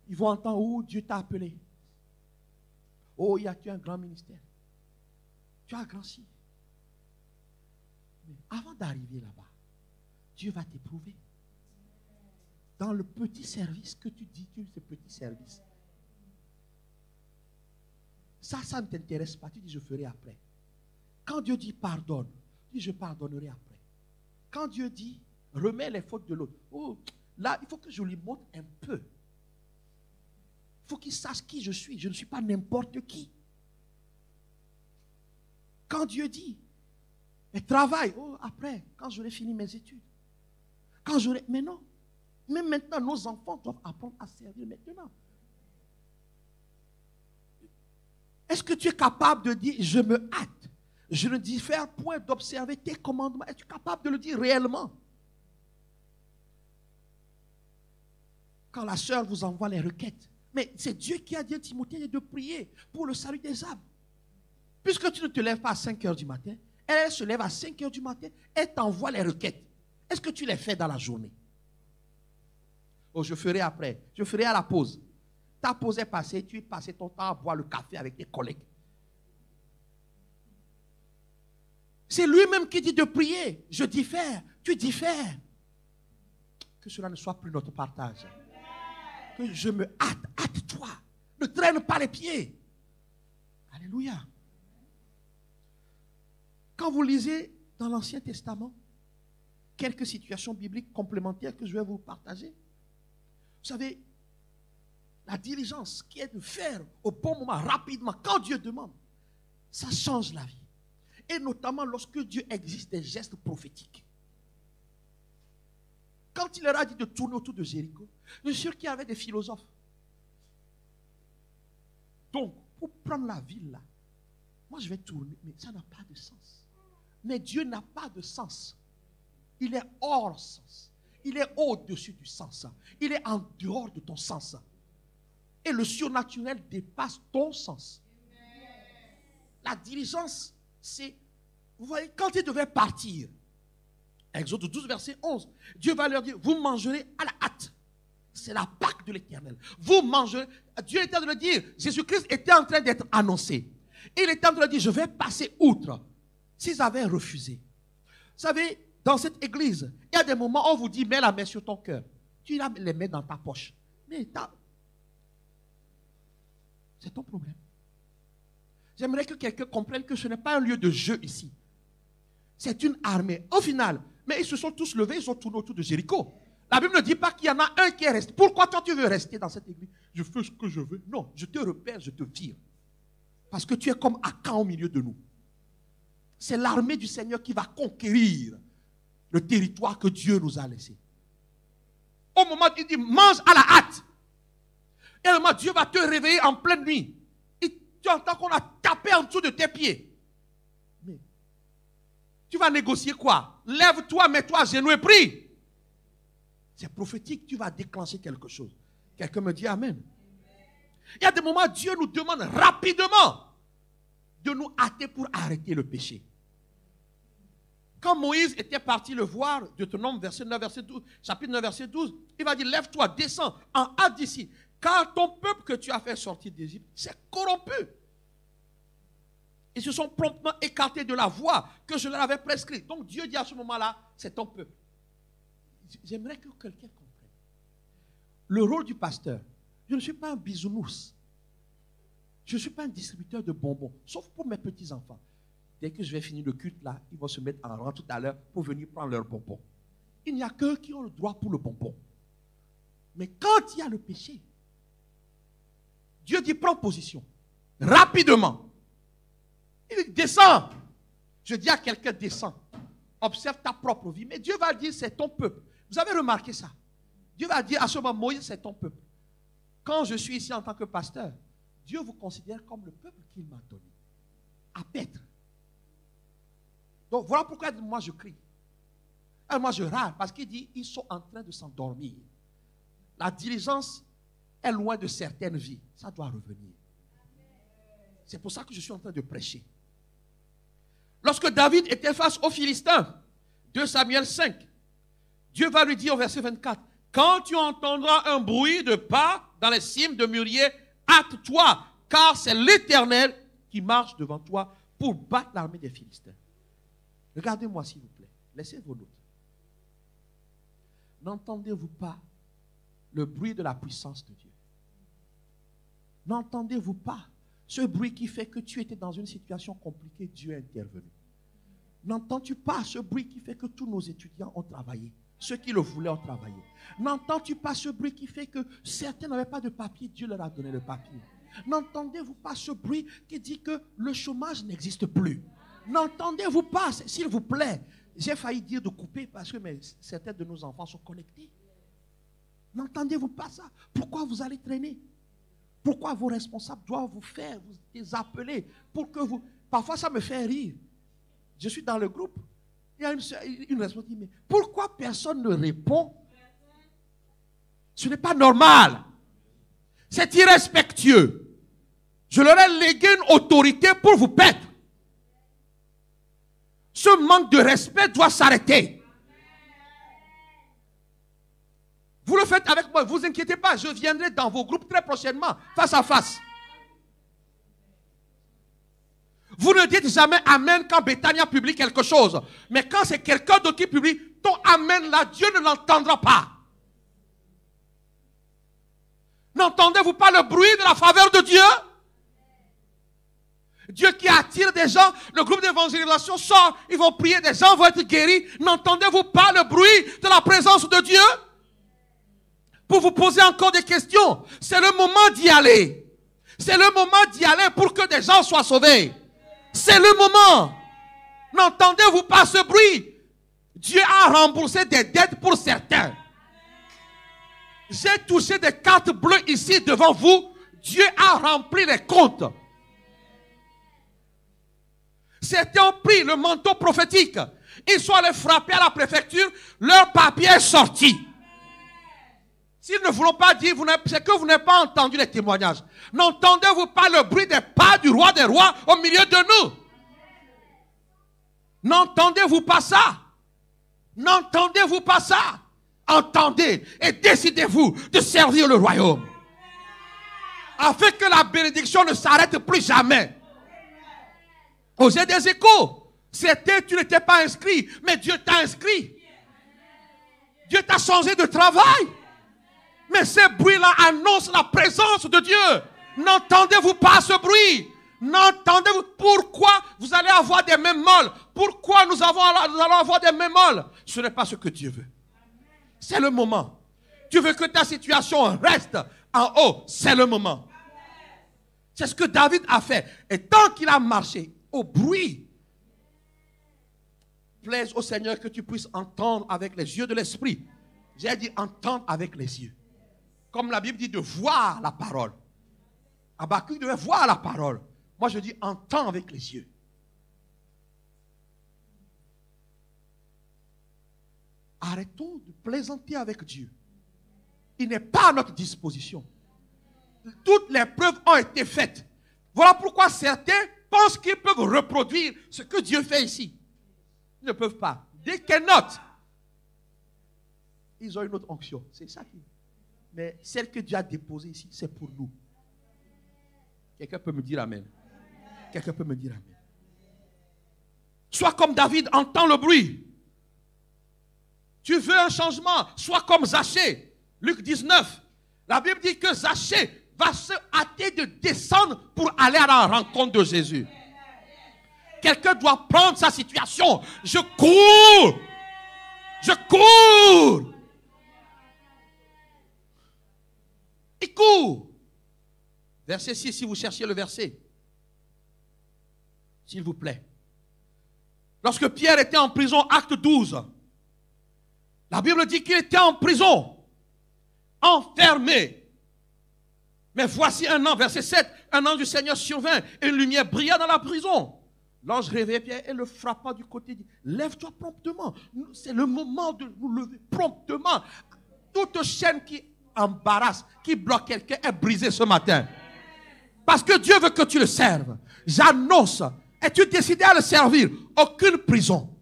Ils vont entendre, oh, Dieu t'a appelé. Oh, tu as un grand ministère. Tu as un grand signe. Mais avant d'arriver là-bas, Dieu va t'éprouver. Dans le petit service que tu dis, ce petit service. Ça ne t'intéresse pas. Tu dis, je ferai après. Quand Dieu dit pardonne, tu dis, je pardonnerai après. Quand Dieu dit, remets les fautes de l'autre. Oh, là, il faut que je lui montre un peu. Il faut qu'il sache qui je suis. Je ne suis pas n'importe qui. Quand Dieu dit, mais travaille, oh, après, quand j'aurai fini mes études. Quand j'aurai, mais non. Même maintenant, nos enfants doivent apprendre à servir maintenant. Est-ce que tu es capable de dire, je me hâte, je ne diffère point d'observer tes commandements? Es-tu capable de le dire réellement? Quand la sœur vous envoie les requêtes, mais c'est Dieu qui a dit à Timothée de prier pour le salut des âmes. Puisque tu ne te lèves pas à 5 heures du matin, elle se lève à 5 heures du matin, elle t'envoie les requêtes. Est-ce que tu les fais dans la journée? Oh, je ferai après, je ferai à la pause. Ta pause est passée, tu es passé ton temps à boire le café avec tes collègues. C'est lui-même qui dit de prier. Je diffère, tu diffères. Que cela ne soit plus notre partage. Que je me hâte, hâte-toi. Ne traîne pas les pieds. Alléluia. Quand vous lisez dans l'Ancien Testament, quelques situations bibliques complémentaires que je vais vous partager. Vous savez, la diligence qui est de faire au bon moment, rapidement, quand Dieu demande, ça change la vie. Et notamment lorsque Dieu existe des gestes prophétiques. Quand il leur a dit de tourner autour de Jéricho, je suis sûr qu'il y avait des philosophes. Donc, pour prendre la ville là, moi je vais tourner, mais ça n'a pas de sens. Mais Dieu n'a pas de sens. Il est hors sens. Il est au-dessus du sens. Il est en dehors de ton sens. Et le surnaturel dépasse ton sens. La diligence, c'est, vous voyez, quand ils devaient partir, Exode 12, verset 11, Dieu va leur dire, vous mangerez à la hâte. C'est la Pâque de l'Éternel. Vous mangerez. Dieu était en train de le dire. Jésus-Christ était en train d'être annoncé. Il était en train de dire, je vais passer outre. S'ils avaient refusé. Vous savez, dans cette église, il y a des moments où on vous dit, mets la main sur ton cœur. Tu les mets dans ta poche. Mais c'est ton problème. J'aimerais que quelqu'un comprenne que ce n'est pas un lieu de jeu ici. C'est une armée. Au final, mais ils se sont tous levés, ils ont tourné autour de Jéricho. La Bible ne dit pas qu'il y en a un qui est resté. Pourquoi toi tu veux rester dans cette église? Je fais ce que je veux. Non, je te repère, je te vire. Parce que tu es comme Akan au milieu de nous. C'est l'armée du Seigneur qui va conquérir le territoire que Dieu nous a laissé. Au moment où il dit, mange à la hâte. Et au moment où Dieu va te réveiller en pleine nuit. Et tu entends qu'on a tapé en dessous de tes pieds. Mais tu vas négocier quoi? Lève-toi, mets-toi à genoux et prie. C'est prophétique, tu vas déclencher quelque chose. Quelqu'un me dit Amen. Il y a des moments où Dieu nous demande rapidement de nous hâter pour arrêter le péché. Quand Moïse était parti le voir, Deutéronome verset 9, verset 12, chapitre 9, verset 12, il va dire, lève-toi, descends, en hâte d'ici, car ton peuple que tu as fait sortir d'Égypte, c'est corrompu. Ils se sont promptement écartés de la voie que je leur avais prescrite. Donc Dieu dit à ce moment-là, c'est ton peuple. J'aimerais que quelqu'un comprenne. Le rôle du pasteur, je ne suis pas un bisounours. Je ne suis pas un distributeur de bonbons, sauf pour mes petits-enfants. Dès que je vais finir le culte là, ils vont se mettre en rang tout à l'heure pour venir prendre leurs bonbons. Il n'y a qu'eux qui ont le droit pour le bonbon. Mais quand il y a le péché, Dieu dit prends position. Rapidement. Il dit descends. Je dis à quelqu'un descends. Observe ta propre vie. Mais Dieu va dire c'est ton peuple. Vous avez remarqué ça? Dieu va dire à ce moment, Moïse, c'est ton peuple. Quand je suis ici en tant que pasteur, Dieu vous considère comme le peuple qu'il m'a donné. À paître. Donc voilà pourquoi moi je crie. Et moi je râle parce qu'il dit ils sont en train de s'endormir. La diligence est loin de certaines vies. Ça doit revenir. C'est pour ça que je suis en train de prêcher. Lorsque David était face aux Philistins, 2 Samuel 5, Dieu va lui dire au verset 24, quand tu entendras un bruit de pas dans les cimes de mûrier, hâte-toi, car c'est l'Éternel qui marche devant toi pour battre l'armée des Philistins. Regardez-moi s'il vous plaît. Laissez vos notes. N'entendez-vous pas le bruit de la puissance de Dieu? N'entendez-vous pas ce bruit qui fait que tu étais dans une situation compliquée, Dieu est intervenu? N'entends-tu pas ce bruit qui fait que tous nos étudiants ont travaillé? Ceux qui le voulaient ont travaillé. N'entends-tu pas ce bruit qui fait que certains n'avaient pas de papier, Dieu leur a donné le papier? N'entendez-vous pas ce bruit qui dit que le chômage n'existe plus? N'entendez-vous pas, s'il vous plaît, j'ai failli dire de couper parce que certains de nos enfants sont connectés. N'entendez-vous pas ça? Pourquoi vous allez traîner? Pourquoi vos responsables doivent vous faire, vous les appeler pour que vous... Parfois ça me fait rire. Je suis dans le groupe. Il y a une responsable qui dit, mais pourquoi personne ne répond? Ce n'est pas normal. C'est irrespectueux. Je leur ai légué une autorité pour vous paître. Ce manque de respect doit s'arrêter. Vous le faites avec moi, ne vous inquiétez pas, je viendrai dans vos groupes très prochainement, face à face. Vous ne dites jamais Amen quand Bethania publie quelque chose. Mais quand c'est quelqu'un d'autre qui publie, ton Amen là, Dieu ne l'entendra pas. N'entendez-vous pas le bruit de la faveur de Dieu? Dieu qui attire des gens, le groupe d'évangélisation sort, ils vont prier, des gens vont être guéris. N'entendez-vous pas le bruit de la présence de Dieu? Pour vous poser encore des questions. C'est le moment d'y aller. C'est le moment d'y aller pour que des gens soient sauvés. C'est le moment. N'entendez-vous pas ce bruit? Dieu a remboursé des dettes pour certains. J'ai touché des cartes bleues ici devant vous. Dieu a rempli les comptes. Certains ont pris le manteau prophétique. Ils sont allés frapper à la préfecture. Leur papier est sorti. S'ils ne voulont pas dire, c'est que vous n'avez pas entendu les témoignages. N'entendez-vous pas le bruit des pas du roi des rois au milieu de nous? N'entendez-vous pas ça? N'entendez-vous pas ça? Entendez et décidez-vous de servir le royaume. Afin que la bénédiction ne s'arrête plus jamais. J'ai des échos. C'était, tu n'étais pas inscrit, mais Dieu t'a inscrit. Dieu t'a changé de travail. Mais ce bruit-là annonce la présence de Dieu. N'entendez-vous pas ce bruit? N'entendez-vous? Pourquoi vous allez avoir des mêmes molles? Pourquoi nous allons avoir des mêmes molles? Ce n'est pas ce que Dieu veut. C'est le moment. Tu veux que ta situation reste en haut. C'est le moment. C'est ce que David a fait. Et tant qu'il a marché au bruit, plaise au Seigneur que tu puisses entendre avec les yeux de l'esprit. J'ai dit entendre avec les yeux. Comme la Bible dit de voir la parole. Habakkuk devait voir la parole. Moi je dis entends avec les yeux. Arrêtons de plaisanter avec Dieu. Il n'est pas à notre disposition. Toutes les preuves ont été faites. Voilà pourquoi certains pensent qu'ils peuvent reproduire ce que Dieu fait ici. Ils ne peuvent pas. They cannot. Ils ont une autre onction. C'est ça qui. Mais celle que Dieu a déposée ici, c'est pour nous. Quelqu'un peut me dire amen. Quelqu'un peut me dire amen. Sois comme David, entends le bruit. Tu veux un changement, sois comme Zachée. Luc 19. La Bible dit que Zachée va se hâter de descendre pour aller à la rencontre de Jésus. Quelqu'un doit prendre sa situation. Je cours. Je cours. Il court. Verset 6, si vous cherchez le verset. S'il vous plaît. Lorsque Pierre était en prison, acte 12. La Bible dit qu'il était en prison. Enfermé. Mais voici un an, verset 7. Un ange du Seigneur survint et une lumière brilla dans la prison. L'ange réveilla Pierre et le frappa du côté. Dit, lève-toi promptement. C'est le moment de nous lever promptement. Toute chaîne qui embarrasse, qui bloque quelqu'un est brisée ce matin. Parce que Dieu veut que tu le serves. J'annonce. Es-tu décidé à le servir? Aucune prison,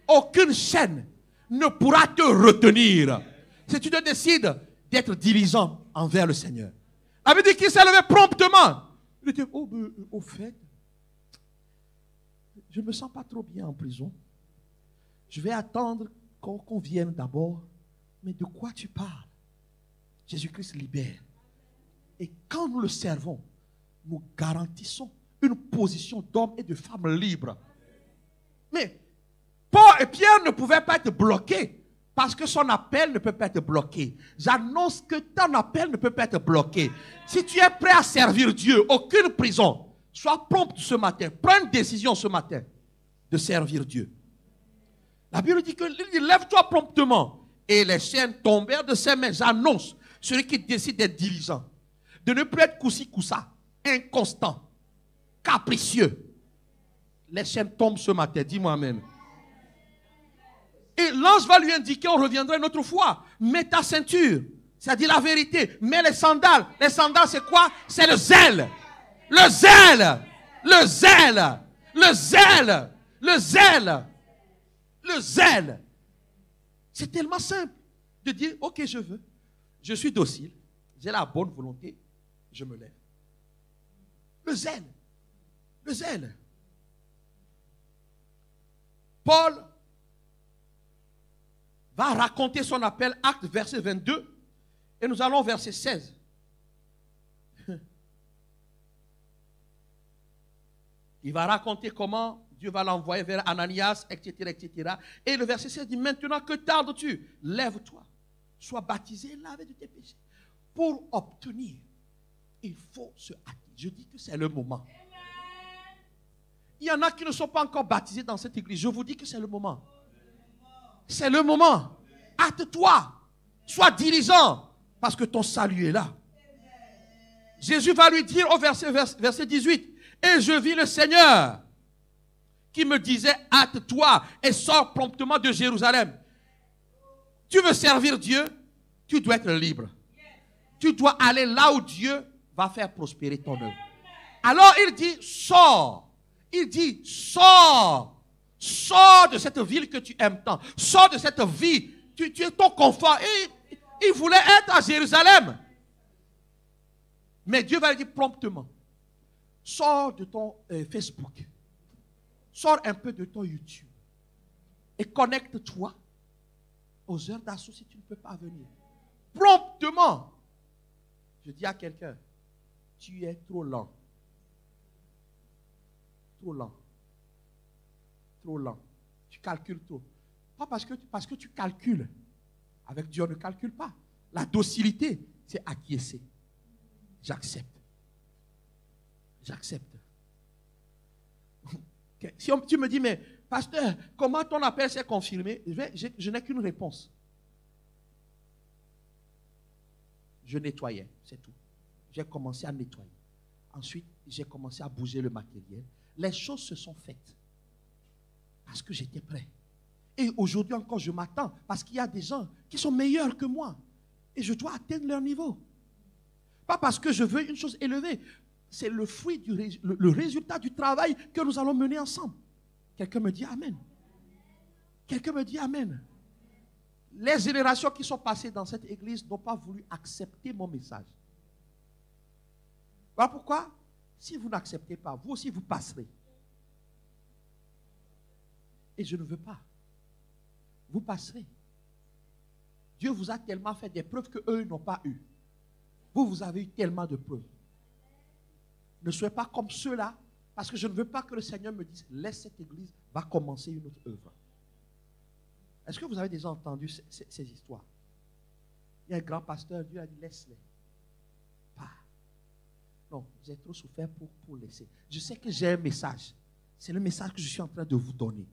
aucune chaîne ne pourra te retenir. Si tu te décides d'être diligent envers le Seigneur. La Bible dit qu'il s'est levé promptement. Il dit, au fait, je ne me sens pas trop bien en prison. Je vais attendre qu'on vienne d'abord. Mais de quoi tu parles? Jésus-Christ libère. Et quand nous le servons, nous garantissons une position d'homme et de femme libre. Mais Paul et Pierre ne pouvaient pas être bloqués parce que son appel ne peut pas être bloqué. J'annonce que ton appel ne peut pas être bloqué. Si tu es prêt à servir Dieu, aucune prison, sois prompt ce matin. Prends une décision ce matin de servir Dieu. La Bible dit que lève-toi promptement. Et les chaînes tombèrent de ses mains. J'annonce, celui qui décide d'être diligent, de ne plus être coussi-coussa, inconstant, capricieux. Les chaînes tombent ce matin. Dis-moi amen. Et l'ange va lui indiquer, on reviendra une autre fois. Mets ta ceinture, c'est-à-dire la vérité. Mets les sandales. Les sandales, c'est quoi? C'est le zèle. Le zèle. Le zèle. Le zèle. Le zèle. Le zèle. C'est tellement simple de dire, ok, je veux. Je suis docile. J'ai la bonne volonté. Je me lève. Le zèle. Le zèle. Paul va raconter son appel, acte verset 22, et nous allons au verset 16. Il va raconter comment Dieu va l'envoyer vers Ananias, etc., etc. Et le verset 16 dit, maintenant que tardes-tu? Lève-toi, sois baptisé et lavé de tes péchés. Pour obtenir, il faut se hâter. Je dis que c'est le moment. Il y en a qui ne sont pas encore baptisés dans cette église. Je vous dis que c'est le moment. C'est le moment. Hâte-toi. Sois diligent. Parce que ton salut est là. Jésus va lui dire au verset 18. Et je vis le Seigneur qui me disait, hâte-toi et sors promptement de Jérusalem. Tu veux servir Dieu? Tu dois être libre. Tu dois aller là où Dieu va faire prospérer ton œuvre. Alors il dit, sors. Il dit, sors. Sors de cette ville que tu aimes tant. Sors de cette vie. Tu es ton confort. Et il voulait être à Jérusalem. Mais Dieu va lui dire promptement, sors de ton Facebook. Sors un peu de ton YouTube. Et connecte-toi aux heures d'assaut si tu ne peux pas venir. Promptement. Je dis à quelqu'un, tu es trop lent. Trop lent. Trop lent. Tu calcules trop. Pas parce que tu calcules. Avec Dieu, on ne calcule pas. La docilité, c'est acquiescer. J'accepte. J'accepte. Si tu me dis, mais pasteur, comment ton appel s'est confirmé? Je n'ai qu'une réponse. Je nettoyais, c'est tout. J'ai commencé à nettoyer. Ensuite, j'ai commencé à bouger le matériel. Les choses se sont faites. Parce que j'étais prêt. Et aujourd'hui encore, je m'attends. Parce qu'il y a des gens qui sont meilleurs que moi. Et je dois atteindre leur niveau. Pas parce que je veux une chose élevée. C'est le fruit, le résultat du travail que nous allons mener ensemble. Quelqu'un me dit Amen. Quelqu'un me dit Amen. Les générations qui sont passées dans cette église n'ont pas voulu accepter mon message. Voilà pourquoi, si vous n'acceptez pas, vous aussi vous passerez. Et je ne veux pas. Vous passerez. Dieu vous a tellement fait des preuves qu'eux n'ont pas eu. Vous avez eu tellement de preuves. Ne soyez pas comme ceux-là, parce que je ne veux pas que le Seigneur me dise, laisse cette église, va commencer une autre œuvre. Est-ce que vous avez déjà entendu ces histoires? Il y a un grand pasteur, Dieu a dit, laisse-les. Pas. Non, j'ai trop souffert pour laisser. Je sais que j'ai un message. C'est le message que je suis en train de vous donner.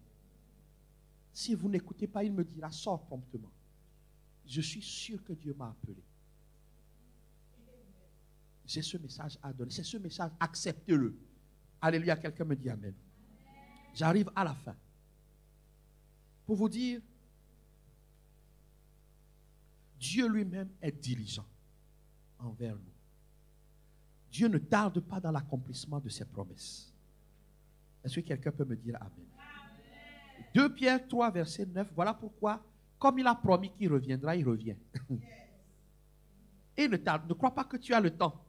Si vous n'écoutez pas, il me dira, sors promptement. Je suis sûr que Dieu m'a appelé. J'ai ce message à donner. C'est ce message, acceptez-le. Alléluia, quelqu'un me dit Amen. J'arrive à la fin. Pour vous dire, Dieu lui-même est diligent envers nous. Dieu ne tarde pas dans l'accomplissement de ses promesses. Est-ce que quelqu'un peut me dire Amen? 2 Pierre 3, verset 9, voilà pourquoi, comme il a promis qu'il reviendra, il revient. Et ne tarde, ne crois pas que tu as le temps.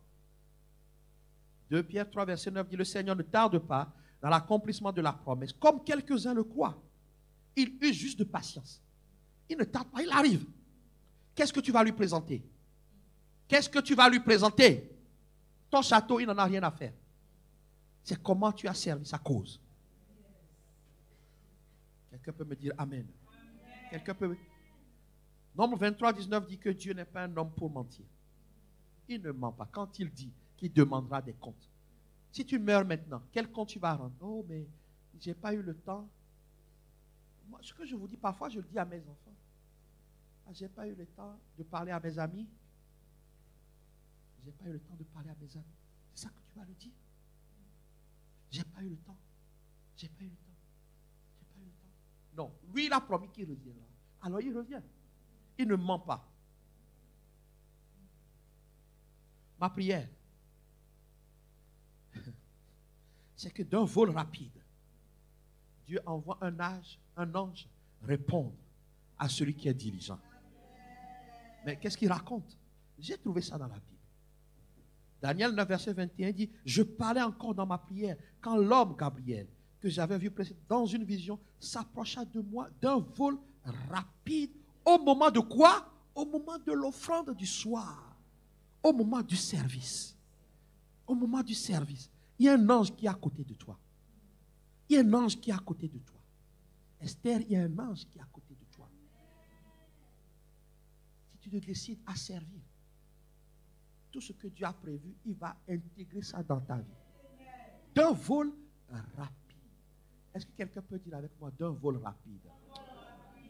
2 Pierre 3, verset 9 dit, le Seigneur ne tarde pas dans l'accomplissement de la promesse, comme quelques-uns le croient. Il use juste de patience. Il ne tarde pas, il arrive. Qu'est-ce que tu vas lui présenter? Qu'est-ce que tu vas lui présenter? Ton château, il n'en a rien à faire. C'est comment tu as servi sa cause. Quelqu'un peut me dire Amen. Quelqu'un peut... Nombre 23, 19 dit que Dieu n'est pas un homme pour mentir. Il ne ment pas. Quand il dit qu'il demandera des comptes. Si tu meurs maintenant, quel compte tu vas rendre? Oh, mais je n'ai pas eu le temps. Moi, ce que je vous dis, parfois, je le dis à mes enfants. Ah, je n'ai pas eu le temps de parler à mes amis. Je n'ai pas eu le temps de parler à mes amis. C'est ça que tu vas le dire. Je n'ai pas eu le temps. Je n'ai pas eu le temps. Je n'ai pas eu le temps. Non, lui, il a promis qu'il reviendra. Alors, il revient. Il ne ment pas. Ma prière, c'est que d'un vol rapide, Dieu envoie un ange répondre à celui qui est diligent. Mais qu'est-ce qu'il raconte? J'ai trouvé ça dans la Bible. Daniel 9, verset 21 dit, je parlais encore dans ma prière quand l'homme Gabriel, que j'avais vu dans une vision, s'approcha de moi d'un vol rapide. Au moment de quoi? Au moment de l'offrande du soir. Au moment du service. Au moment du service. Il y a un ange qui est à côté de toi. Il y a un ange qui est à côté de toi. Esther, il y a un ange qui est à côté de toi. Si tu te décides à servir, tout ce que Dieu a prévu, il va intégrer ça dans ta vie. D'un vol rapide. Est-ce que quelqu'un peut dire avec moi d'un vol rapide?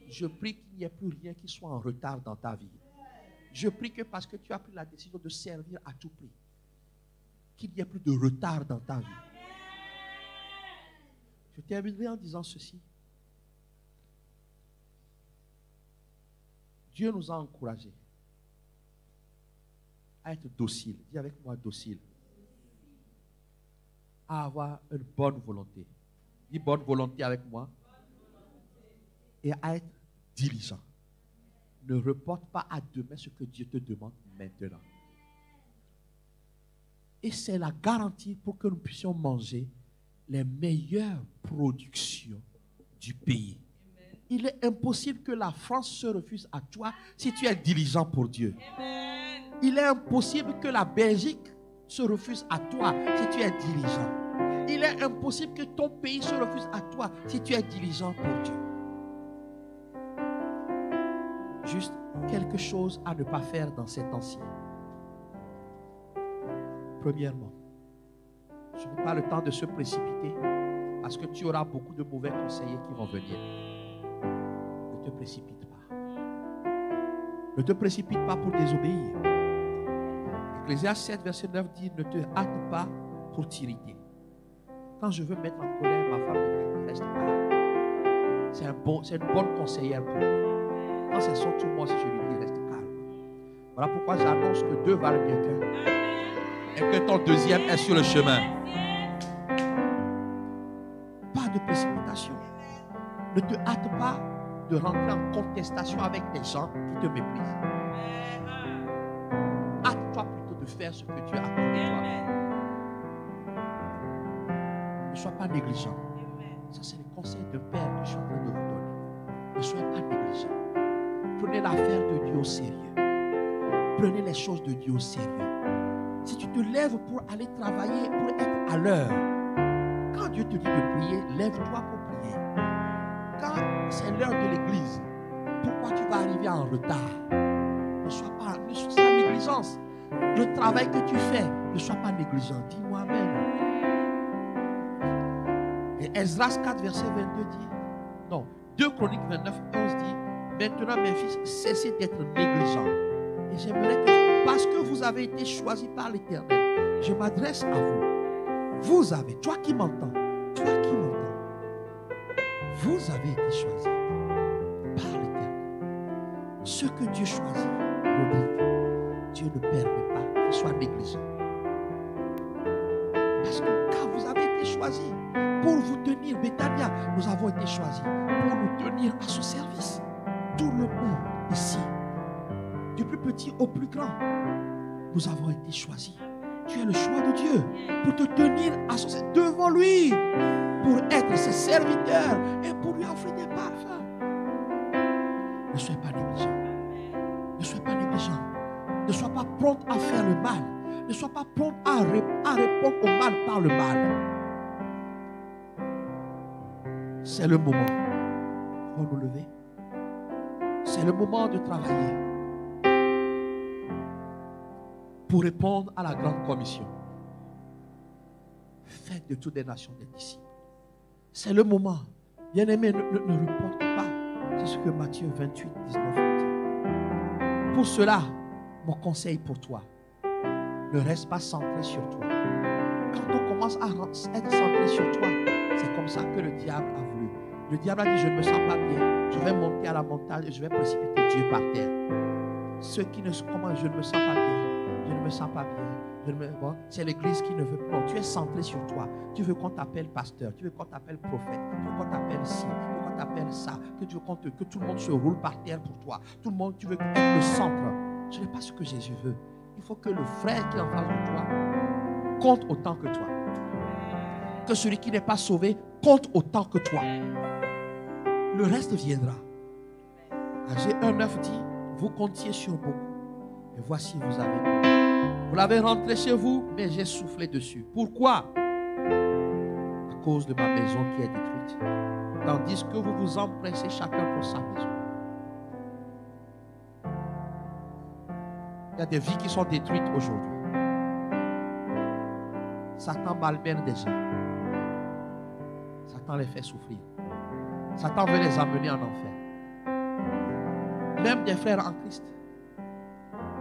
Je prie qu'il n'y ait plus rien qui soit en retard dans ta vie. Je prie que parce que tu as pris la décision de servir à tout prix, qu'il n'y ait plus de retard dans ta vie. Je terminerai en disant ceci. Dieu nous a encouragés à être dociles. Dis avec moi docile. À avoir une bonne volonté. Dis bonne volonté avec moi. Et à être diligent. Ne reporte pas à demain ce que Dieu te demande maintenant. Et c'est la garantie pour que nous puissions manger les meilleures productions du pays. Il est impossible que la France se refuse à toi si tu es diligent pour Dieu. Il est impossible que la Belgique se refuse à toi si tu es diligent. Il est impossible que ton pays se refuse à toi si tu es diligent pour Dieu. Juste quelque chose à ne pas faire dans ces temps-ci. Premièrement, je n'ai pas le temps de se précipiter parce que tu auras beaucoup de mauvais conseillers qui vont venir. Ne te précipite pas. Ne te précipite pas pour désobéir. Ecclésiaste 7, verset 9 dit, ne te hâte pas pour t'irriter. Quand je veux mettre en colère, ma femme me dit, reste calme. C'est une bonne conseillère pour moi. Quand c'est son tout moi, si je lui dis, reste calme. Voilà pourquoi j'annonce que 2 valent mieux qu'un. Et que ton deuxième est sur le chemin. Pas de précipitation. Ne te hâte pas de rentrer en contestation avec des gens qui te méprisent. Hâte-toi plutôt de faire ce que Dieu attend de toi. Ne sois pas négligent. Ça, c'est le conseil de père que je suis en train de vous donner. Ne soyez pas négligent. Prenez l'affaire de Dieu au sérieux. Prenez les choses de Dieu au sérieux. Si tu te lèves pour aller travailler, pour être à l'heure, quand Dieu te dit de prier, lève-toi pour prier. Quand c'est l'heure de l'église, pourquoi tu vas arriver en retard? Ne sois pas négligence. Le travail que tu fais, ne sois pas négligent. Dis-moi amen. Et Esdras 4, verset 22 dit, non, 2 Chroniques 29, 11 dit, maintenant mes fils, cessez d'être négligents. Et j'aimerais que, parce que vous avez été choisis par l'Éternel, je m'adresse à vous. Vous avez, toi qui m'entends, vous avez été choisis par l'Éternel. Ce que Dieu choisit, Dieu ne permet pas qu'il soit négligent. Parce que quand vous avez été choisis pour vous tenir, Béthania, nous avons été choisis pour nous tenir à son service. Tout le monde ici, du plus petit au plus grand, nous avons été choisis. Tu es le choix de Dieu pour te tenir à son service devant lui, pour être ses serviteurs et pour lui offrir des parfums. Ne sois pas négligent. Ne sois pas négligent. Ne sois pas prompt à faire le mal. Ne sois pas prompt à répondre au mal par le mal. C'est le moment. On va nous lever. C'est le moment de travailler pour répondre à la grande commission. Faites de toutes les nations des disciples. C'est le moment. Bien-aimé, ne reporte pas. C'est ce que Matthieu 28, 19 dit. Pour cela, mon conseil pour toi, ne reste pas centré sur toi. Quand on commence à être centré sur toi, c'est comme ça que le diable a voulu. Le diable a dit, je ne me sens pas bien. Je vais monter à la montagne et je vais précipiter Dieu par terre. Ceux qui ne comment je ne me sens pas bien. Je ne me sens pas bien. Bon, c'est l'église qui ne veut pas. Tu es centré sur toi. Tu veux qu'on t'appelle pasteur. Tu veux qu'on t'appelle prophète. Tu veux qu'on t'appelle ci. Tu veux qu'on t'appelle ça. Que tout le monde se roule par terre pour toi. Tout le monde, tu veux être le centre. Ce n'est pas ce que Jésus veut. Il faut que le frère qui est en face de toi compte autant que toi. Que celui qui n'est pas sauvé compte autant que toi. Le reste viendra. Agé 1,9 dit, vous comptiez sur beaucoup. Et voici, vous avez. Vous l'avez rentré chez vous, mais j'ai soufflé dessus. Pourquoi? À cause de ma maison qui est détruite. Tandis que vous vous empressez chacun pour sa maison. Il y a des vies qui sont détruites aujourd'hui. Satan malmène des gens. Satan les fait souffrir. Satan veut les amener en enfer. Même des frères en Christ.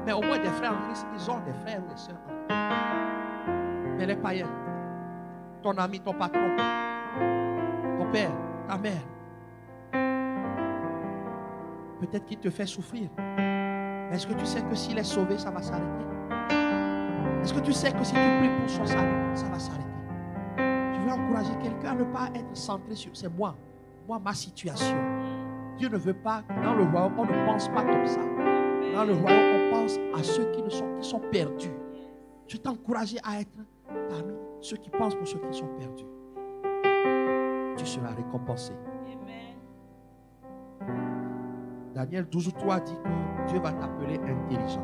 Mais au moins des frères en Christ, ils ont des frères ou des sœurs en Christ. Mais les païens, ton ami, ton patron, ton père, ta mère, peut-être qu'il te fait souffrir. Mais est-ce que tu sais que s'il est sauvé, ça va s'arrêter? Est-ce que tu sais que si tu pries pour son salut, ça va s'arrêter? Je veux encourager quelqu'un à ne pas être centré sur c'est moi, ma situation. Dieu ne veut pas, dans le royaume, on ne pense pas comme ça. Dans le royaume, on pense à ceux qui sont perdus. Je t'encourage à être parmi ceux qui pensent pour ceux qui sont perdus. Tu seras récompensé. Daniel 12:3 dit que Dieu va t'appeler intelligent.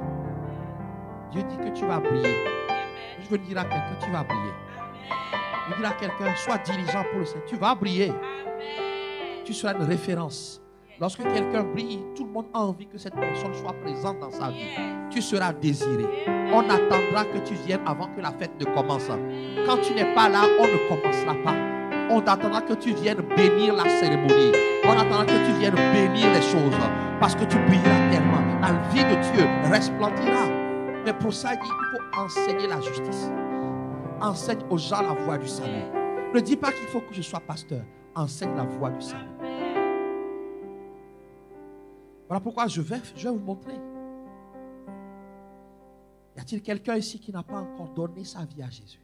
Dieu dit que tu vas briller. Je veux dire à quelqu'un, tu vas briller. Je veux dire à quelqu'un, sois dirigeant pour le Seigneur. Tu vas briller. Tu seras une référence. Lorsque quelqu'un brille, tout le monde a envie que cette personne soit présente dans sa vie. Tu seras désiré. On attendra que tu viennes avant que la fête ne commence. Quand tu n'es pas là, on ne commencera pas. On attendra que tu viennes bénir la cérémonie. On attendra que tu viennes bénir les choses. Parce que tu brilleras tellement. La vie de Dieu resplendira. Mais pour ça, il faut enseigner la justice. Enseigne aux gens la voie du salut. Ne dis pas qu'il faut que je sois pasteur. Enseigne la voie du salut. Voilà pourquoi je vais vous montrer. Y a-t-il quelqu'un ici qui n'a pas encore donné sa vie à Jésus?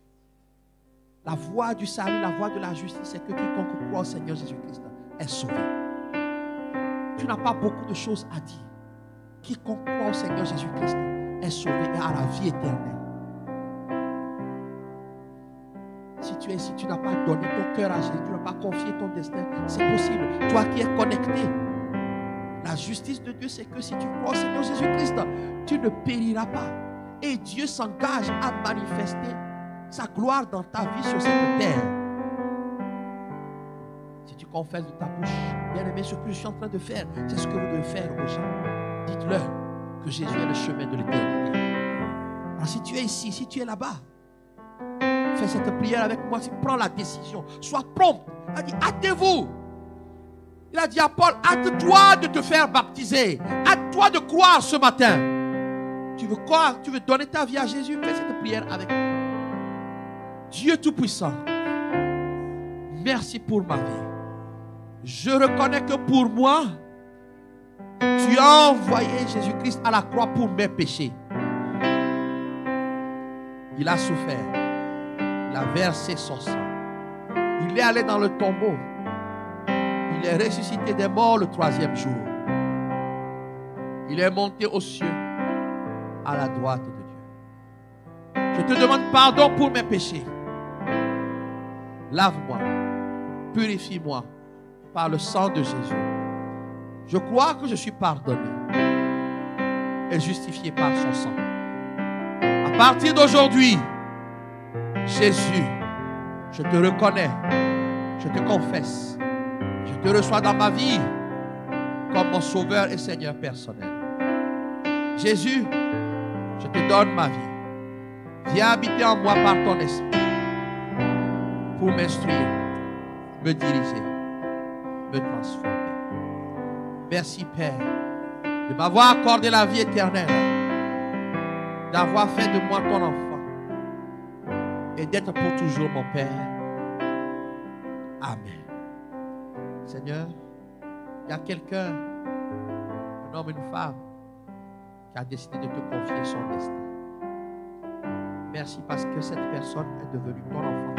La voie du salut, la voie de la justice, c'est que quiconque croit au Seigneur Jésus-Christ est sauvé. Tu n'as pas beaucoup de choses à dire. Quiconque croit au Seigneur Jésus-Christ est sauvé et a la vie éternelle. Si tu es ici, tu n'as pas donné ton cœur à Jésus, tu n'as pas confié ton destin, c'est possible. Toi qui es connecté, la justice de Dieu, c'est que si tu crois au Seigneur Jésus-Christ, tu ne périras pas. Et Dieu s'engage à manifester sa gloire dans ta vie sur cette terre. Si tu confesses de ta bouche, bien aimé, ce que je suis en train de faire, c'est ce que vous devez faire aux gens. Dites-leur que Jésus est le chemin de l'éternité. Alors si tu es ici, si tu es là-bas, fais cette prière avec moi. Prends la décision. Sois prompt. Il a dit, hâtez-vous. Il a dit à Paul, hâte-toi de te faire baptiser. Hâte-toi de croire ce matin. Tu veux croire, tu veux donner ta vie à Jésus, fais cette prière avec moi. Dieu Tout-Puissant, merci pour ma vie. Je reconnais que pour moi, tu as envoyé Jésus-Christ à la croix pour mes péchés. Il a souffert. Il a versé son sang. Il est allé dans le tombeau. Il est ressuscité des morts le 3e jour. Il est monté aux cieux à la droite de Dieu. Je te demande pardon pour mes péchés. Lave-moi, purifie-moi par le sang de Jésus. Je crois que je suis pardonné et justifié par son sang. À partir d'aujourd'hui, Jésus, je te reconnais, je te confesse, je te reçois dans ma vie comme mon sauveur et Seigneur personnel. Jésus, je te donne ma vie. Viens habiter en moi par ton esprit pour m'instruire, me diriger, me transformer. Merci Père de m'avoir accordé la vie éternelle, d'avoir fait de moi ton enfant et d'être pour toujours mon Père. Amen. Seigneur, il y a quelqu'un, un homme, une femme, qui a décidé de te confier son destin. Merci parce que cette personne est devenue ton enfant.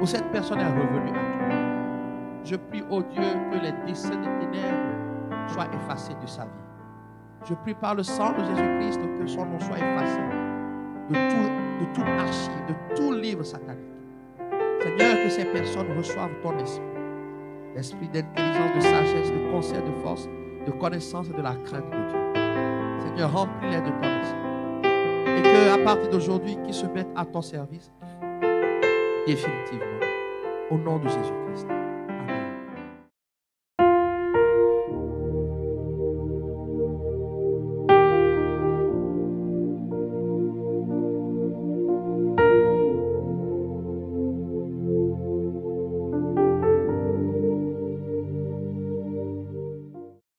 Ou cette personne est revenue à toi. Je prie, au Dieu, que les desseins des ténèbres soient effacés de sa vie. Je prie par le sang de Jésus-Christ que son nom soit effacé de toute archive, de tout livre satanique. Seigneur, que ces personnes reçoivent ton esprit. L'esprit d'intelligence, de sagesse, de conseil, de force, de connaissance et de la crainte de Dieu. Seigneur, remplis-les de ton esprit. Et qu'à partir d'aujourd'hui, qu'ils se mettent à ton service définitivement. Au nom de Jésus-Christ.